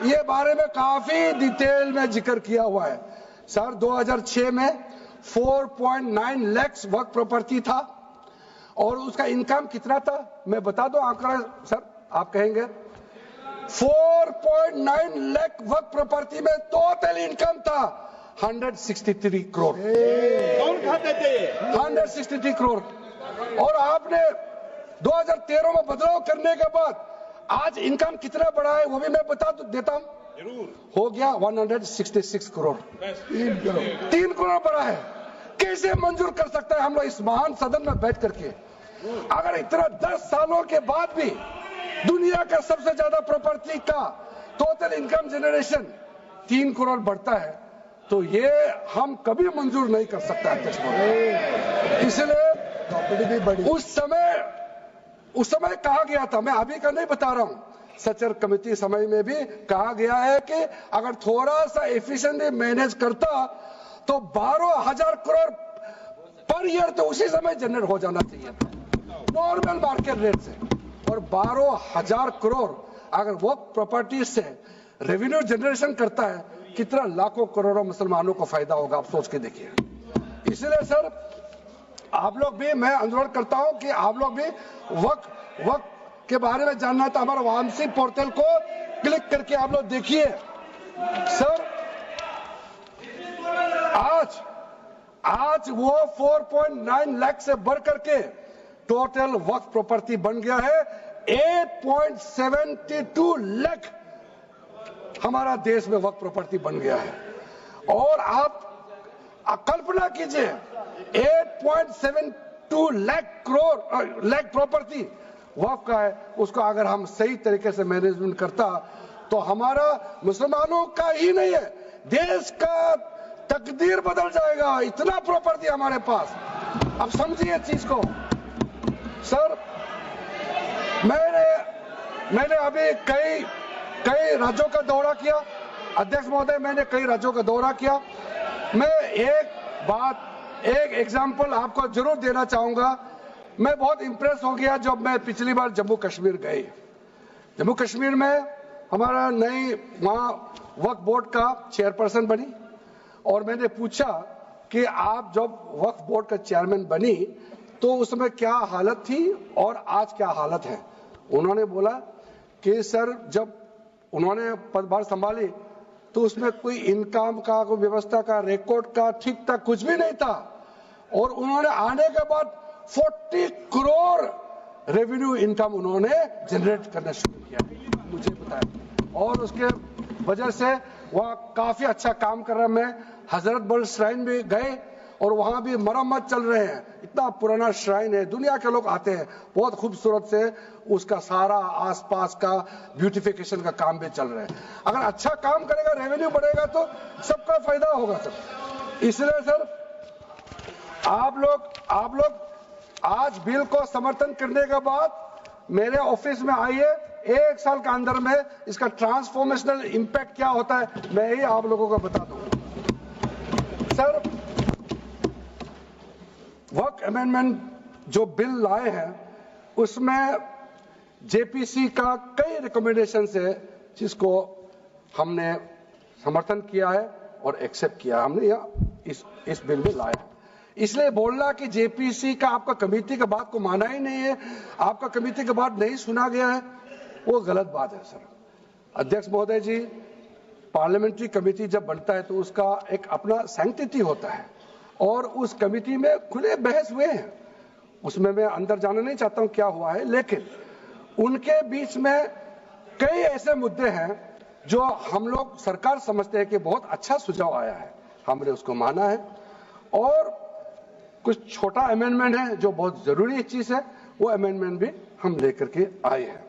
ये बारे में काफी डिटेल में जिक्र किया हुआ है। सर 2006 में 4.9 लाख वक्फ प्रॉपर्टी था और उसका इनकम कितना था मैं बता दूं आंकड़ा सर, आप कहेंगे 4.9 लाख वक्फ प्रॉपर्टी में टोटल इनकम था 163 करोड़। कौन खाते थे? 163 करोड़। और आपने 2013 में बदलाव करने के बाद आज इनकम कितना बढ़ा है वो भी मैं बता देता हूं। हो गया 166 करोड़। 3 करोड़ बढ़ा है। कैसे मंजूर कर सकता है हम लोग इस महान सदन में बैठ करके? अगर इतना 10 सालों के बाद भी दुनिया का सबसे ज्यादा प्रॉपर्टी का टोटल इनकम जनरेशन 3 करोड़ बढ़ता है, तो ये हम कभी मंजूर नहीं कर सकता अध्यक्ष महोदय। इसलिए उस समय कहा गया था, मैं अभी का नहीं बता रहा हूं, सचर कमेटी समय में भी कहा गया है कि अगर थोड़ा सा एफिशिएंटली मैनेज करता तो 12,000 करोड़ पर ईयर तो उसी समय जनरेट हो जाना चाहिए था नॉर्मल मार्केट रेट से। और 12,000 करोड़ अगर वो प्रॉपर्टी से रेवेन्यू जनरेशन करता है, कितना लाखों करोड़ों मुसलमानों को फायदा होगा, आप सोच के देखिए। इसलिए सर आप लोग भी, मैं अनुरोध करता हूं कि आप लोग भी वक्त के बारे में जानना था, हमारा वामसी पोर्टल को क्लिक करके आप लोग देखिए। सर आज वो 4.9 लाख से बढ़ करके टोटल वक्फ प्रॉपर्टी बन गया है 8.72 लाख। हमारा देश में वक्फ प्रॉपर्टी बन गया है। और आप कल्पना कीजिए 8.72 लाख प्रॉपर्टी वक्फ का है, उसको अगर हम सही तरीके से मैनेजमेंट करता तो हमारा मुसलमानों का ही नहीं है, देश का तकदीर बदल जाएगा। इतना प्रॉपर्टी हमारे पास। अब समझिए चीज को। सर मैंने अभी कई राज्यों का दौरा किया अध्यक्ष महोदय, मैंने कई राज्यों का दौरा किया। मैं एक एग्जांपल आपको जरूर देना चाहूंगा। मैं बहुत इंप्रेस हो गया जब मैं पिछली बार जम्मू कश्मीर गए। जम्मू कश्मीर में हमारा नई वहां वक्फ बोर्ड का चेयरपर्सन बनी और मैंने पूछा कि आप जब वक्फ बोर्ड का चेयरमैन बनी तो उस समय क्या हालत थी और आज क्या हालत है। उन्होंने बोला कि सर जब उन्होंने पदभार संभाली तो उसमें कोई इनकम का, कोई व्यवस्था का, रिकॉर्ड का ठीक ठाक कुछ भी नहीं था। और उन्होंने आने के बाद 40 करोड़ रेवेन्यू इनकम उन्होंने जनरेट करना शुरू किया, मुझे बताया। और उसके वजह से वह काफी अच्छा काम कर रहा। मैं हजरत बल श्राइन भी गए और वहां भी मरम्मत चल रहे हैं। इतना पुराना श्राइन है, दुनिया के लोग आते हैं, बहुत खूबसूरत से उसका सारा आसपास का ब्यूटिफिकेशन का काम भी चल रहा है। अगर अच्छा काम करेगा, रेवेन्यू बढ़ेगा तो सबका फायदा होगा सर। इसलिए सर आप लोग आज बिल को समर्थन करने के बाद मेरे ऑफिस में आइए, 1 साल के अंदर में इसका ट्रांसफॉर्मेशनल इंपैक्ट क्या होता है मैं ही आप लोगों को बता दूंगा। सर वर्क अमेंडमेंट जो बिल लाए हैं उसमें जेपीसी का कई रिकमेंडेशन है जिसको हमने समर्थन किया है और एक्सेप्ट किया हमने यहाँ इस बिल में लाया। इसलिए बोलना कि जेपीसी का आपका कमेटी की बात को माना ही नहीं है, आपका कमेटी की बात नहीं सुना गया है, वो गलत बात है सर। अध्यक्ष महोदय जी, पार्लियामेंट्री कमेटी जब बनता है तो उसका एक अपना सैंक्टिटी होता है और उस कमेटी में खुले बहस हुए हैं। उसमें मैं अंदर जाना नहीं चाहता हूं क्या हुआ है, लेकिन उनके बीच में कई ऐसे मुद्दे हैं जो हम लोग सरकार समझते हैं कि बहुत अच्छा सुझाव आया है, हमने उसको माना है। और कुछ छोटा अमेंडमेंट है जो बहुत जरूरी चीज है, वो अमेंडमेंट भी हम लेकर के आए हैं।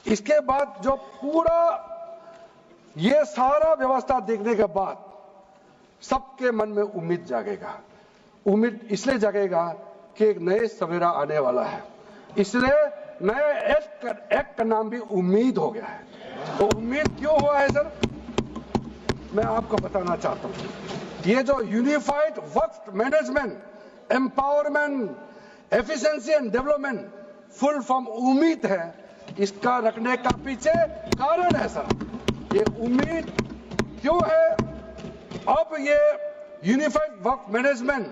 इसके बाद जो पूरा ये सारा व्यवस्था देखने के बाद सबके मन में उम्मीद जागेगा। उम्मीद इसलिए जागेगा कि एक नए सवेरा आने वाला है, इसलिए नए एक्ट का नाम भी उम्मीद हो गया है। तो उम्मीद क्यों हुआ है सर, मैं आपको बताना चाहता हूं। ये जो unified work management, empowerment, efficiency and development, full form उम्मीद है, इसका रखने का पीछे कारण है सर। ये उम्मीद क्यों है? अब ये यूनिफाइड वर्क मैनेजमेंट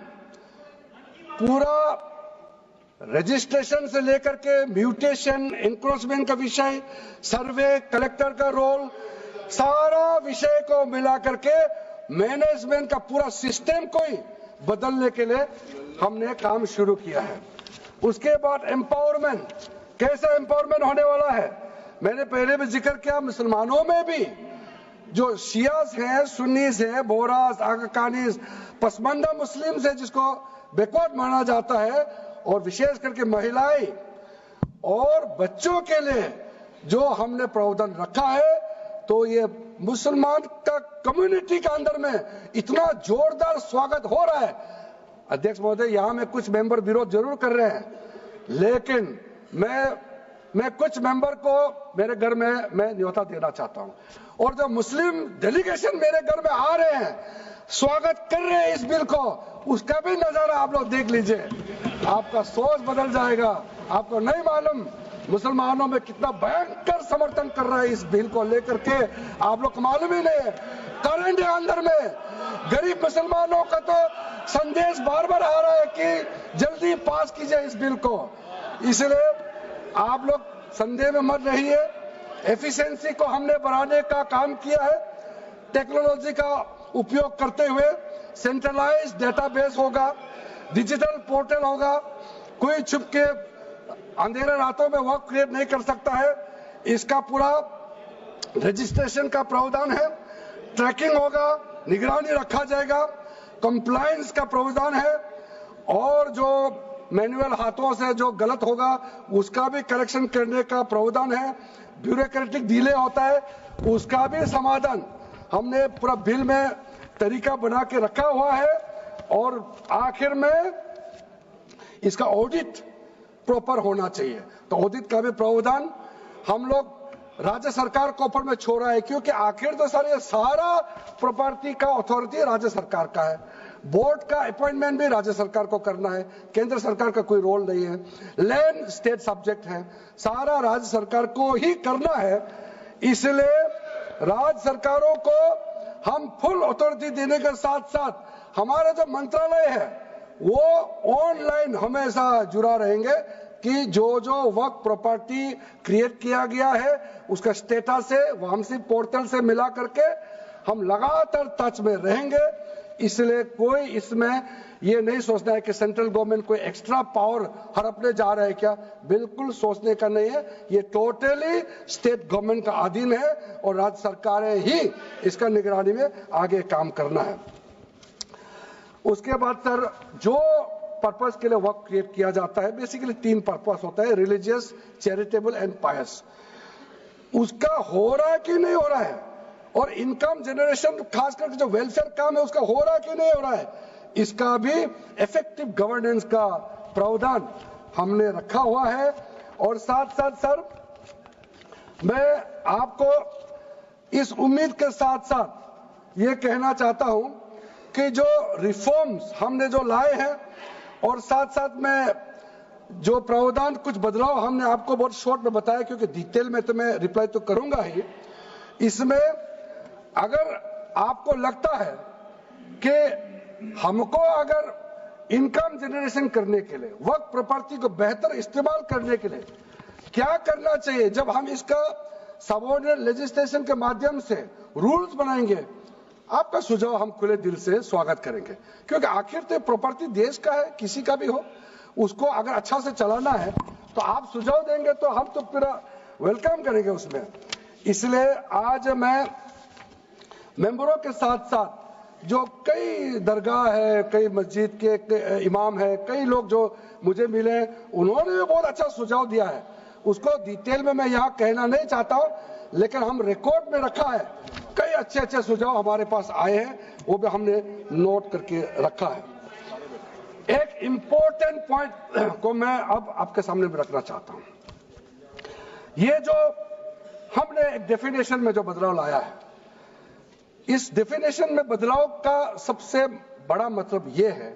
पूरा रजिस्ट्रेशन से लेकर के म्यूटेशन, इंक्रोचमेंट का विषय, सर्वे, कलेक्टर का रोल, सारा विषय को मिलाकर के मैनेजमेंट का पूरा सिस्टम को ही बदलने के लिए हमने काम शुरू किया है। उसके बाद एम्पावरमेंट, कैसा एम्पावरमेंट होने वाला है? मैंने पहले भी जिक्र किया, मुसलमानों में भी जो शियास हैं, सुन्नीस हैं, बोरास, आकाकानीस, पसमानदा मुस्लिम्स है जिसको बैकवर्ड माना जाता है, और विशेष करके महिलाएं और बच्चों के लिए जो हमने प्रावधान रखा है, तो ये मुसलमान का कम्युनिटी के अंदर में इतना जोरदार स्वागत हो रहा है। अध्यक्ष महोदय, यहां में कुछ मेंबर विरोध जरूर कर रहे हैं, लेकिन मैं कुछ मेंबर को मेरे घर में मैं न्योता देना चाहता हूं, और जो मुस्लिम डेलीगेशन मेरे घर में आ रहे हैं, स्वागत कर रहे हैं इस बिल को, उसका भी नजारा आप लोग देख लीजिए। आपका सोच बदल जाएगा। आपको नहीं मालूम मुसलमानों में कितना भयंकर समर्थन कर रहा है इस बिल को लेकर के, आप लोग को मालूम ही नहीं है। करंट अंदर में गरीब मुसलमानों का तो संदेश बार बार आ रहा है कि जल्दी पास कीजिए इस बिल को। इसलिए आप लोग संदेह में मत रहिए। एफिशिएंसी को हमने बढ़ाने का काम किया है। टेक्नोलॉजी का उपयोग करते हुए सेंट्रलाइज्ड डेटाबेस होगा, डिजिटल पोर्टल होगा, कोई छुप के अंधेरे रातों में वर्क क्रिएट नहीं कर सकता है। इसका पूरा रजिस्ट्रेशन का प्रावधान है, ट्रैकिंग होगा, निगरानी रखा जाएगा, कंप्लायंस का प्रावधान है, और जो मैनुअल हाथों से जो गलत होगा उसका भी करेक्शन करने का प्रावधान है। ब्यूरोक्रेटिक डिले होता है उसका भी समाधान हमने पूरा बिल में तरीका बना के रखा हुआ है। और आखिर में इसका ऑडिट प्रॉपर होना चाहिए, तो ऑडिट का भी प्रावधान हम लोग राज्य सरकार को ऊपर में छोड़ा है, क्योंकि आखिर तो सारा प्रॉपर्टी का अथॉरिटी राज्य सरकार का है। बोर्ड का अपॉइंटमेंट भी राज्य सरकार को करना है, केंद्र सरकार का कोई रोल नहीं है। लैंड स्टेट सब्जेक्ट है, सारा राज्य सरकार को ही करना है। इसलिए राज्य सरकारों को हम फुल अथॉरिटी देने के साथ साथ हमारा जो मंत्रालय है वो ऑनलाइन हमेशा जुड़ा रहेंगे कि जो वर्क प्रॉपर्टी क्रिएट किया गया है उसका स्टेटस है वामसी पोर्टल से मिला करके हम लगातार टच में रहेंगे। इसलिए कोई इसमें ये नहीं सोचना है कि सेंट्रल गवर्नमेंट कोई एक्स्ट्रा पावर हड़पने जा रहा है क्या, बिल्कुल सोचने का नहीं है। ये टोटली स्टेट गवर्नमेंट का अधीन है और राज्य सरकारें ही इसका निगरानी में आगे काम करना है। उसके बाद सर, जो पर्पस के लिए वर्क क्रिएट किया जाता है, बेसिकली 3 पर्पस होता है, रिलीजियस, चैरिटेबल एंड पायस। उसका हो रहा है कि नहीं हो रहा है, और इनकम जनरेशन खास करके जो वेलफेयर काम है उसका हो रहा है कि नहीं हो रहा है, इसका भी इफेक्टिव गवर्नेंस का प्रावधान हमने रखा हुआ है। और साथ साथ सर, मैं आपको इस उम्मीद के साथ साथ ये कहना चाहता हूं कि जो रिफॉर्म्स हमने जो लाए हैं और साथ साथ में जो प्रावधान कुछ बदलाव हमने आपको बहुत शॉर्ट में बताया, क्योंकि डिटेल में तो मैं रिप्लाई तो करूंगा ही। इसमें अगर आपको लगता है कि हमको अगर इनकम जनरेशन करने के लिए, वक्त प्रॉपर्टी को बेहतर इस्तेमाल करने के लिए क्या करना चाहिए, जब हम इसका सबऑर्डिनेट लेजिस्लेशन के माध्यम से रूल्स बनाएंगे, आपका सुझाव हम खुले दिल से स्वागत करेंगे। क्योंकि आखिर तो प्रॉपर्टी देश का है, किसी का भी हो, उसको अगर अच्छा से चलाना है तो आप सुझाव देंगे तो हम तो पूरा वेलकम करेंगे उसमें। इसलिए आज मैं मेंबरों के साथ साथ जो कई दरगाह है, कई मस्जिद के इमाम है, कई लोग जो मुझे मिले, उन्होंने भी बहुत अच्छा सुझाव दिया है। उसको डिटेल में मैं यहाँ कहना नहीं चाहता हूँ, लेकिन हम रिकॉर्ड में रखा है, कई अच्छे अच्छे सुझाव हमारे पास आए हैं, वो भी हमने नोट करके रखा है। एक इंपॉर्टेंट पॉइंट को मैं अब आपके सामने भी रखना चाहता हूं। ये जो हमने एक डेफिनेशन में जो बदलाव लाया है, इस डेफिनेशन में बदलाव का सबसे बड़ा मतलब ये है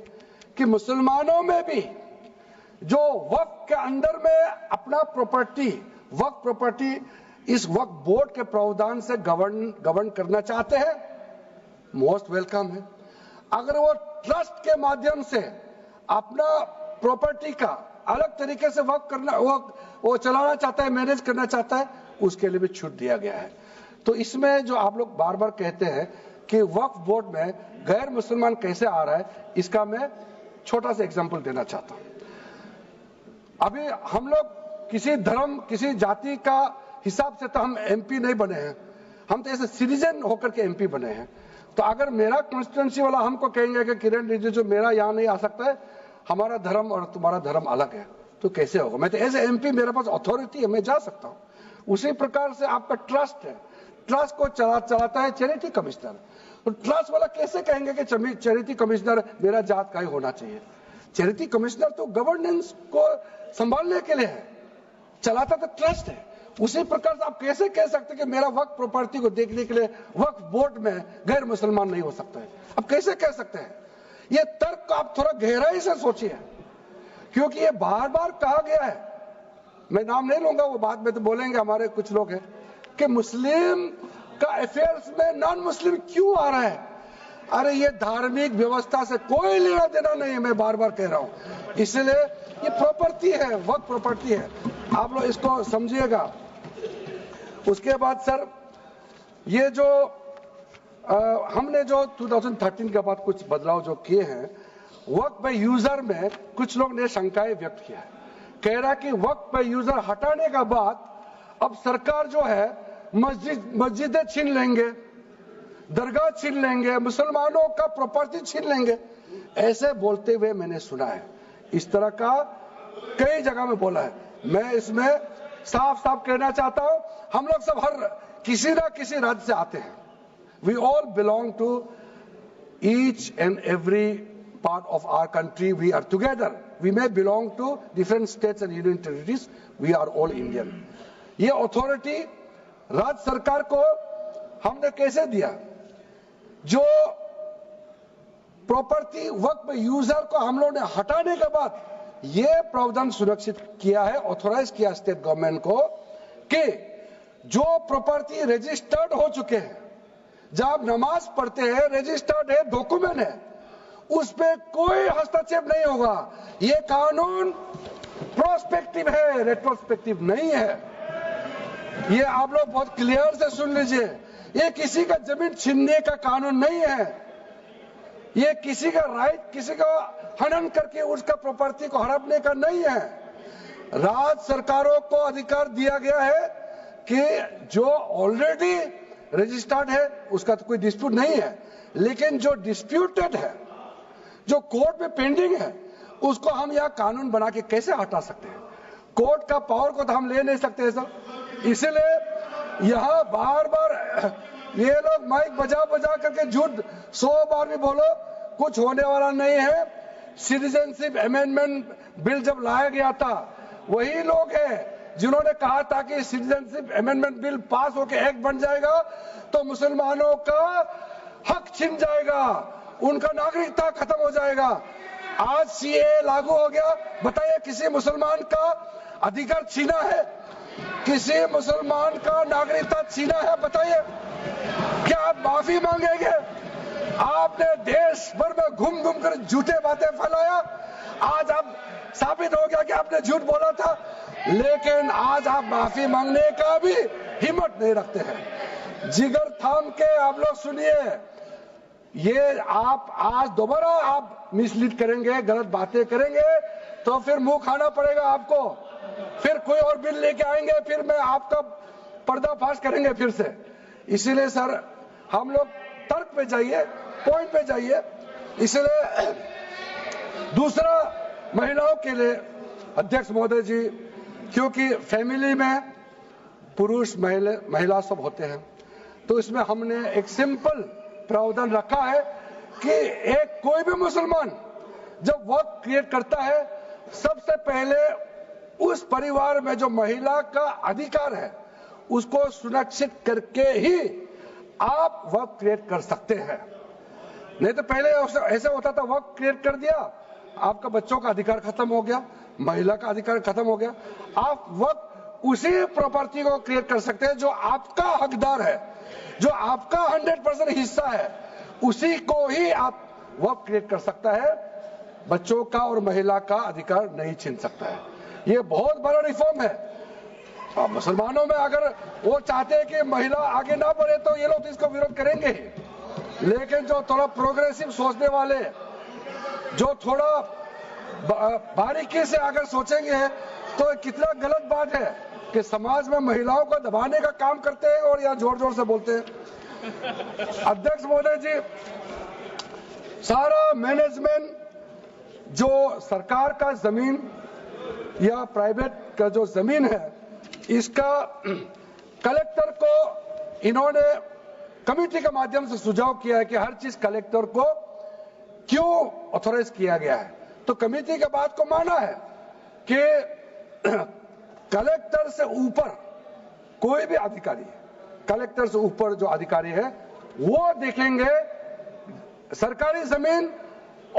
कि मुसलमानों में भी जो वक्फ के अंदर में अपना प्रॉपर्टी, वक्फ प्रॉपर्टी इस वक्फ बोर्ड के प्रावधान से गवर्न करना चाहते हैं, मोस्ट वेलकम है। अगर वो ट्रस्ट के माध्यम से अपना प्रॉपर्टी का अलग तरीके से वर्क करना, वो चलाना चाहता है, मैनेज करना चाहता है, उसके लिए भी छूट दिया गया है। तो इसमें जो आप लोग बार बार कहते हैं कि वक्फ बोर्ड में गैर मुसलमान कैसे आ रहा है, इसका मैं छोटा सा एग्जांपल देना चाहता हूं। अभी हम लोग किसी धर्म, किसी जाति का हिसाब से तो हम एमपी नहीं बने हैं, हम तो ऐसे सिटीजन होकर के एमपी बने हैं। तो अगर मेरा कॉन्स्टिट्यूंसी वाला हमको कहेंगे कि किरण रिजिजू मेरा यहाँ नहीं आ सकता है, हमारा धर्म और तुम्हारा धर्म अलग है, तो कैसे होगा? मैं तो एज ए एमपी, मेरे पास अथॉरिटी है, मैं जा सकता हूँ। उसी प्रकार से आपका ट्रस्ट है, ट्रस्ट को चलाता है चैरिटी कमिश्नर। तो ट्रस्ट वाला कैसे कहेंगे कि चैरिटी कमिश्नर मेरा जात का ही होना चाहिए? चैरिटी कमिश्नर तो गवर्नेंस को संभालने के लिए है, चलाता तो ट्रस्ट है। उसी प्रकार से आप कैसे कह सकते कि मेरा वक्फ प्रॉपर्टी को देखने के लिए वक्फ बोर्ड में गैर मुसलमान नहीं हो सकता है? अब कैसे कह सकते हैं? ये तर्क को आप थोड़ा गहराई से सोचिए, क्योंकि ये बार बार कहा गया है, मैं नाम नहीं लूंगा, वो बाद में तो बोलेंगे हमारे कुछ लोग हैं कि मुस्लिम का अफेयर्स में नॉन मुस्लिम क्यों आ रहा है। अरे ये धार्मिक व्यवस्था से कोई लेना देना नहीं है, मैं बार बार कह रहा हूं। इसलिए ये प्रॉपर्टी है, वक्फ प्रॉपर्टी है, आप लोग इसको समझिएगा। उसके बाद सर, ये जो हमने जो 2013 के बाद कुछ बदलाव जो किए हैं, वक्फ बाय यूजर में कुछ लोग ने शंकाएं व्यक्त किया है, कह रहा कि वक्फ बाय यूजर हटाने के बाद अब सरकार जो है मस्जिदें छीन लेंगे, दरगाह छीन लेंगे, मुसलमानों का प्रॉपर्टी छीन लेंगे, ऐसे बोलते हुए मैंने सुना है। इस तरह का कई जगह में बोला है। मैं इसमें साफ साफ कहना चाहता हूं, हम लोग सब हर किसी ना किसी राज्य से आते हैं। We all belong to each and every part of our country. We are together. We may belong to different states and union territories. We are all Indian. ये अथॉरिटी राज्य सरकार को हमने कैसे दिया? जो प्रॉपर्टी वक्फ यूजर को हम लोग ने हटाने के बाद ये प्रावधान सुरक्षित किया है, ऑथोराइज किया स्टेट गवर्नमेंट को कि जो प्रॉपर्टी रजिस्टर्ड हो चुके हैं, जब आप नमाज पढ़ते हैं, रजिस्टर्ड है, डॉक्यूमेंट है, उस पे कोई हस्तक्षेप नहीं होगा। ये कानून प्रोस्पेक्टिव है, रेट्रोस्पेक्टिव नहीं है। ये आप लोग बहुत क्लियर से सुन लीजिए। ये किसी का जमीन छीनने का कानून नहीं है। ये किसी का राइट, किसी का हनन करके उसका प्रॉपर्टी को हड़पने का नहीं है। राज्य सरकारों को अधिकार दिया गया है कि जो ऑलरेडी रजिस्टर्ड है उसका तो कोई डिस्प्यूट नहीं है, लेकिन जो डिस्प्यूटेड है, जो कोर्ट में पेंडिंग है, उसको हम यहाँ कानून बना के कैसे हटा सकते हैं? कोर्ट का पावर को तो हम ले नहीं सकते सर। इसलिए यहाँ बार बार ये लोग माइक बजा बजा करके झूठ 100 बार भी बोलो, कुछ होने वाला नहीं है। सिटीजनशिप अमेंडमेंट बिल जब लाया गया था, वही लोग हैं जिन्होंने कहा था कि सिटीजनशिप अमेंडमेंट बिल पास होकर एक्ट बन जाएगा तो मुसलमानों का हक छिन जाएगा, उनका नागरिकता खत्म हो जाएगा। आज सीए लागू हो गया, बताइए किसी मुसलमान का अधिकार छीना है? किसी मुसलमान का नागरिकता छीना है? बताइए, क्या आप माफी मांगेंगे? आपने देश भर में घूम घूम कर झूठे बातें फैलाया, आज आप साबित हो गया कि आपने झूठ बोला था, लेकिन आज आप माफी मांगने का भी हिम्मत नहीं रखते हैं। जिगर थाम के आप लोग सुनिए, ये आप आज दोबारा आप मिसलीड करेंगे, गलत बातें करेंगे तो फिर मुंह खाना पड़ेगा आपको। फिर कोई और बिल लेके आएंगे, फिर मैं आपका पर्दाफाश करेंगे फिर से। इसीलिए सर हम लोग तर्क पे जाइए, पॉइंट पे जाइए। इसलिए दूसरा, महिलाओं के लिए अध्यक्ष महोदय जी, क्योंकि फैमिली में पुरुष महिला सब होते हैं, तो इसमें हमने एक सिंपल प्रावधान रखा है कि एक कोई भी मुसलमान जब वर्क क्रिएट करता है, सबसे पहले उस परिवार में जो महिला का अधिकार है उसको सुनिश्चित करके ही आप वर्क क्रिएट कर सकते हैं। नहीं तो पहले ऐसे होता था, वर्क क्रिएट कर दिया, आपका बच्चों का अधिकार खत्म हो गया, महिला का अधिकार खत्म हो गया। आप वर्क उसी प्रॉपर्टी को क्रिएट कर सकते हैं जो आपका हकदार है, जो आपका 100% हिस्सा है, उसी को ही आप वर्क क्रिएट कर सकता है। बच्चों का और महिला का अधिकार नहीं छीन सकता है। ये बहुत बड़ा रिफॉर्म है। मुसलमानों में अगर वो चाहते हैं कि महिला आगे ना बढ़े तो ये लोग इसको विरोध करेंगे ही, लेकिन जो थोड़ा प्रोग्रेसिव सोचने वाले, जो थोड़ा बारीकी से अगर सोचेंगे तो कितना गलत बात है कि समाज में महिलाओं को दबाने का काम करते हैं और यहाँ जोर जोर से बोलते हैं। अध्यक्ष महोदय जी, सारा मैनेजमेंट जो सरकार का जमीन या प्राइवेट का जो जमीन है, इसका कलेक्टर को इन्होंने कमेटी के माध्यम से सुझाव किया है कि हर चीज कलेक्टर को क्यों ऑथोराइज किया गया है। तो कमेटी के बात को माना है कि कलेक्टर से ऊपर कोई भी अधिकारी, कलेक्टर से ऊपर जो अधिकारी है वो देखेंगे सरकारी जमीन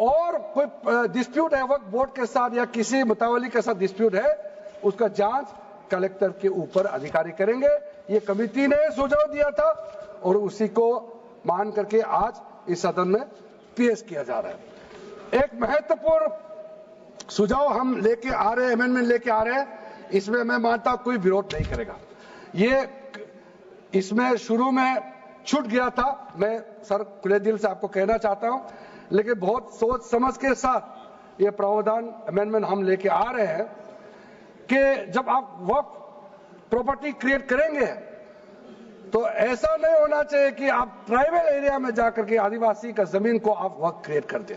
और कोई डिस्प्यूट है वक्फ बोर्ड के साथ या किसी मुतावली के साथ डिस्प्यूट है, उसका जांच कलेक्टर के ऊपर अधिकारी करेंगे। ये कमेटी ने सुझाव दिया था और उसी को मान करके आज इस सदन में पेश किया जा रहा है। एक महत्वपूर्ण सुझाव हम लेके आ रहे हैं, अमेंडमेंट लेके आ रहे हैं, इसमें मैं मानता हूं कोई विरोध नहीं करेगा। ये इसमें शुरू में छूट गया था, मैं सर खुले दिल से आपको कहना चाहता हूं, लेकिन बहुत सोच समझ के साथ ये प्रावधान अमेंडमेंट हम लेके आ रहे हैं कि जब आप वक्फ प्रॉपर्टी क्रिएट करेंगे तो ऐसा नहीं होना चाहिए कि आप ट्राइबल एरिया में जाकर के आदिवासी का जमीन को आप वक्फ क्रिएट कर दें,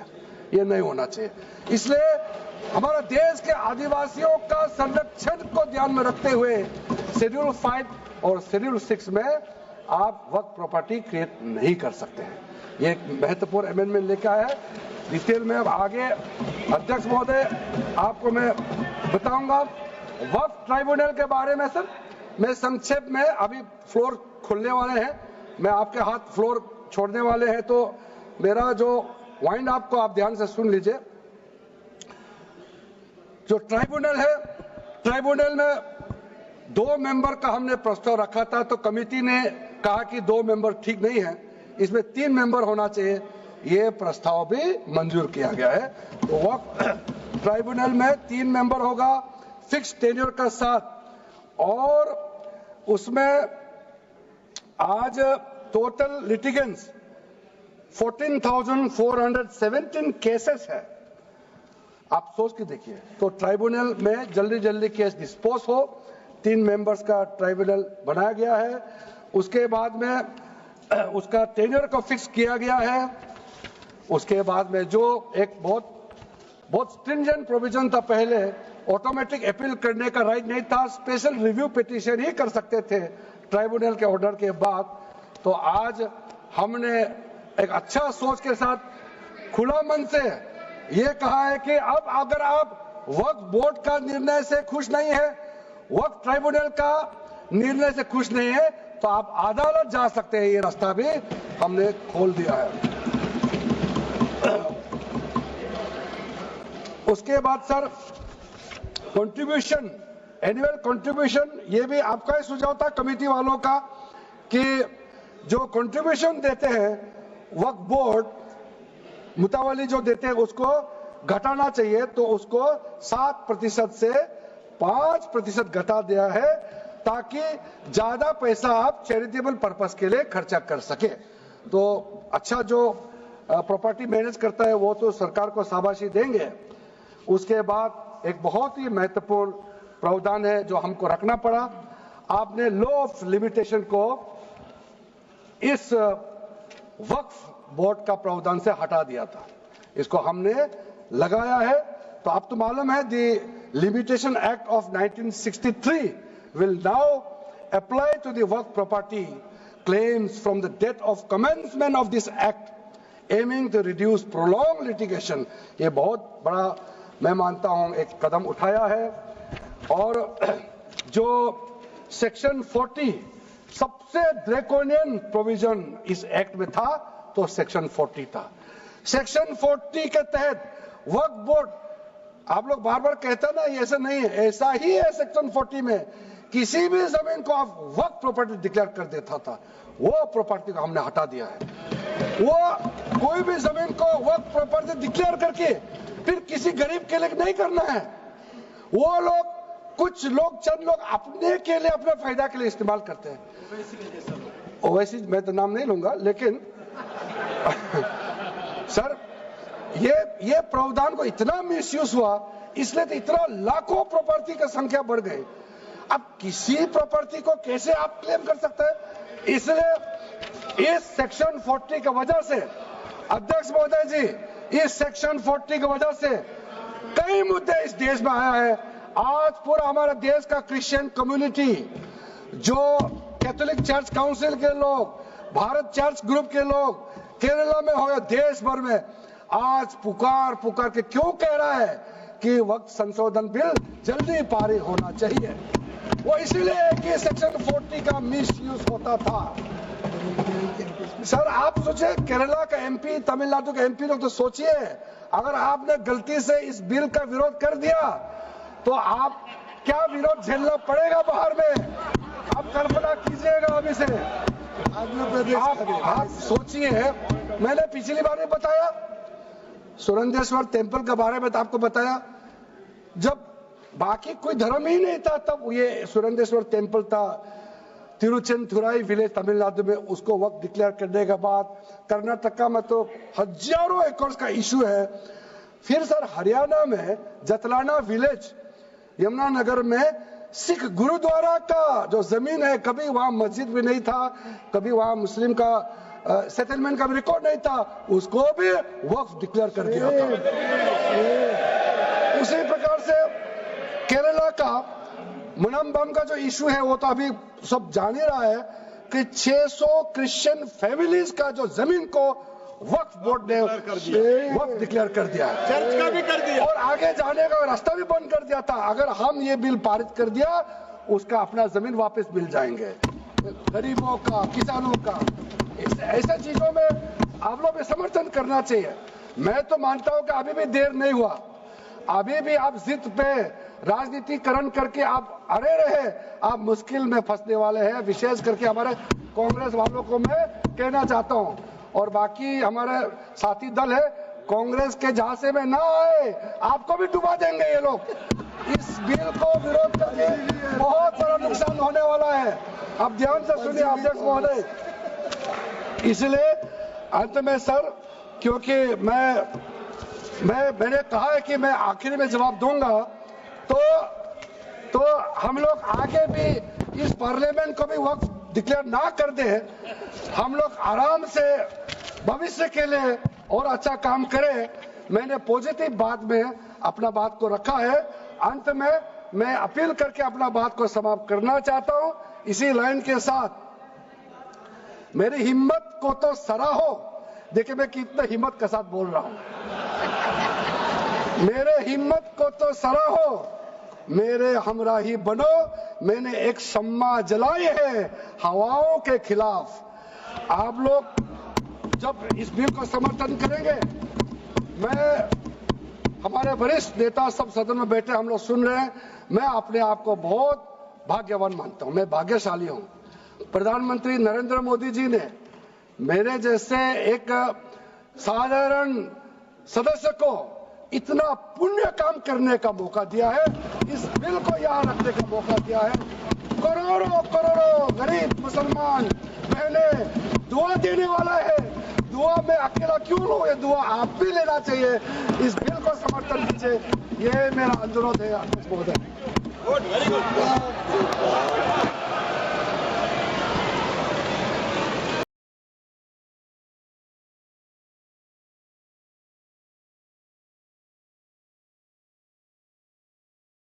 ये नहीं होना चाहिए। इसलिए हमारा देश के आदिवासियों का संरक्षण को ध्यान में रखते हुए शेड्यूल 5 और शेड्यूल 6 में आप वक्फ प्रॉपर्टी क्रिएट नहीं कर सकते हैं। ये एक महत्वपूर्ण अमेंडमेंट लेके आया है। डिटेल में अब आगे अध्यक्ष महोदय आपको मैं बताऊंगा। वक्फ ट्राइब्यूनल के बारे में सर मैं संक्षेप में, अभी फ्लोर खुलने वाले हैं, मैं आपके हाथ फ्लोर छोड़ने वाले हैं, तो मेरा जो वाइंड अप को आप ध्यान से सुन लीजिए। जो ट्राइब्यूनल है, ट्राइब्यूनल में 2 मेंबर का हमने प्रस्ताव रखा था, तो कमेटी ने कहा कि 2 मेंबर ठीक नहीं है, इसमें 3 मेंबर होना चाहिए। ये प्रस्ताव भी मंजूर किया गया है। तो वक्फ ट्राइब्यूनल में 3 मेंबर होगा फिक्स टेन्योर का साथ, और उसमें आज टोटल लिटिगेंट्स 14,417 केसेस है। आप सोच के देखिए, तो ट्राइब्यूनल में जल्दी जल्दी केस डिस्पोज हो, 3 मेंबर्स का ट्राइब्यूनल बनाया गया है। उसके बाद में उसका टेन्योर को फिक्स किया गया है। उसके बाद में जो एक बहुत स्ट्रिंजेंट प्रोविजन था, पहले ऑटोमेटिक अपील करने का राइट नहीं था, स्पेशल रिव्यू पिटीशन ही कर सकते थे ट्राइब्यूनल के ऑर्डर के बाद। तो आज हमने एक अच्छा सोच के साथ खुला मन से ये कहा है कि अब अगर आप वक्फ बोर्ड का निर्णय से खुश नहीं है, वक्फ ट्राइब्यूनल का निर्णय से खुश नहीं है, तो आप अदालत जा सकते हैं। ये रास्ता भी हमने खोल दिया है। उसके बाद सर कंट्रीब्यूशन, एनुअल कंट्रीब्यूशन, ये भी आपका ही सुझाव था कमेटी वालों का कि जो कंट्रीब्यूशन देते हैं वक्फ बोर्ड मुतावली जो देते हैं उसको घटाना चाहिए, तो उसको 7% से 5% घटा दिया है ताकि ज्यादा पैसा आप चैरिटेबल पर्पस के लिए खर्चा कर सके। तो अच्छा जो प्रॉपर्टी मैनेज करता है वो तो सरकार को शाबाशी देंगे। उसके बाद एक बहुत ही महत्वपूर्ण प्रावधान है जो हमको रखना पड़ा, आपने लॉ ऑफ लिमिटेशन को इस वक्फ बोर्ड का प्रावधान से हटा दिया था, इसको हमने लगाया है। तो अब तो मालूम है the limitation act of 1963 will now apply to the work property claims from the date of commencement of this act, aiming to reduce prolonged litigation। ये बहुत बड़ा मैं मानता हूं एक कदम उठाया है। और जो सेक्शन 40 सबसे ड्रैकोनियन प्रोविजन इस एक्ट में था, तो सेक्शन 40 था। सेक्शन 40 के तहत वक्फ बोर्ड, आप लोग बार बार कहते ना ये ऐसा नहीं है, ऐसा ही है। सेक्शन 40 में किसी भी जमीन को आप वक्फ प्रॉपर्टी डिक्लेयर कर देता था, वो प्रॉपर्टी को हमने हटा दिया है। वो कोई भी जमीन को वक्फ प्रॉपर्टी डिक्लेयर करके फिर किसी गरीब के लिए नहीं करना है। वो लोग, कुछ लोग, चंद लोग अपने के लिए, अपने फायदा के लिए इस्तेमाल करते हैं। ओवैसी मैं तो नाम नहीं लूंगा, लेकिन सर ये प्रावधान को इतना मिसयूज हुआ, इसलिए तो इतना लाखों प्रॉपर्टी की संख्या बढ़ गई। अब किसी प्रॉपर्टी को कैसे आप क्लेम कर सकते हैं? इसलिए इस सेक्शन 40 की वजह से, अध्यक्ष महोदय जी, इस सेक्शन 40 की वजह से कई मुद्दे इस देश में आया है। आज पूरा हमारा देश का क्रिश्चियन कम्युनिटी, जो कैथोलिक चर्च काउंसिल के लोग, भारत चर्च ग्रुप के लोग, केरला में हो या देश भर में, आज पुकार के क्यों कह रहा है कि वक्त संशोधन बिल जल्दी पारित होना चाहिए। वो इसीलिए कि सेक्शन 40 का मिसयूज होता था। सर आप सोचिए, केरला का एमपी, तमिलनाडु का एमपी लोग तो सोचिए, अगर आपने गलती से इस बिल का विरोध कर दिया तो आप क्या विरोध झेलना पड़ेगा बाहर में, आप कल्पना कीजिएगा अभी से। आप सोचिए, मैंने पिछली बार भी बताया सुरेंद्रेश्वर टेम्पल के बारे में, तो आपको बताया जब बाकी कोई धर्म ही नहीं था तब ये सुरेंद्रेश्वर टेम्पल था। तिरुचेंथुराई विलेज तमिलनाडु में, उसको वक्त डिक्लेयर करने के बाद कर्नाटका में तो हजारों एकड़ का इशू है। फिर सर हरियाणा में जतलाना विलेज, यमुनानगर में सिख गुरुद्वारा का जो जमीन है, कभी वहां मस्जिद भी नहीं था, कभी वहां मुस्लिम का सेटलमेंट का भी रिकॉर्ड नहीं था, उसको भी वक्फ डिक्लेयर कर दिया था। उसी प्रकार से केरला का मुनम्बम का जो इशू है वो तो अभी सब जान ही रहा है कि 600 क्रिश्चियन फैमिलीज का जो जमीन को वक्फ बोर्ड ने वक्फ डिक्लेयर कर दिया है, चर्च का भी कर दिया और आगे जाने का रास्ता भी बंद कर दिया था। अगर हम ये बिल पारित कर दिया, उसका अपना जमीन वापस मिल जाएंगे गरीबों का, किसानों का। ऐसे चीजों में आप लोग समर्थन करना चाहिए। मैं तो मानता हूं कि अभी भी देर नहीं हुआ, अभी भी आप जिद पे राजनीतिकरण करके आप अड़े रहे, आप मुश्किल में फंसने वाले हैं। विशेष करके हमारे कांग्रेस वालों को मैं कहना चाहता हूं, और बाकी हमारे साथी दल है, कांग्रेस के झांसे में ना आए, आपको भी डुबा देंगे ये लोग। इस बिल को विरोध करके बहुत बड़ा नुकसान होने वाला है। आप ध्यान से सुनिए अध्यक्ष महोदय। इसलिए अंत में सर, क्योंकि मैंने कहा है कि मैं आखिर में जवाब दूंगा, तो हम लोग आगे भी इस पार्लियामेंट को भी वक्त डिक्लेयर ना कर दे, हम लोग आराम से भविष्य के लिए और अच्छा काम करें। मैंने पॉजिटिव बात में अपना बात को रखा है। अंत में मैं अपील करके अपना बात को समाप्त करना चाहता हूं। इसी लाइन के साथ मेरी हिम्मत को तो सराहो। देखिए मैं कितना हिम्मत के साथ बोल रहा हूं। मेरे हिम्मत को तो सराहो, मेरे हमराही बनो। मैंने एक शम्मा जलाई है हवाओं के खिलाफ। आप लोग जब इस बिल को समर्थन करेंगे, हमारे वरिष्ठ नेता सब सदन में बैठे हम लोग सुन रहे हैं, मैं अपने आप को बहुत भाग्यवान मानता हूं, मैं भाग्यशाली हूं। प्रधानमंत्री नरेंद्र मोदी जी ने मेरे जैसे एक साधारण सदस्य को इतना पुण्य काम करने का मौका दिया है, इस बिल को यहां रखने का मौका दिया है। करोड़ों करोड़ों गरीब मुसलमान बहने दुआ देने वाला है। दुआ में अकेला क्यों लूं, ये दुआ आप भी लेना चाहिए। इस बिल को समर्थन दीजिए, ये मेरा अनुरोध है अध्यक्ष महोदय।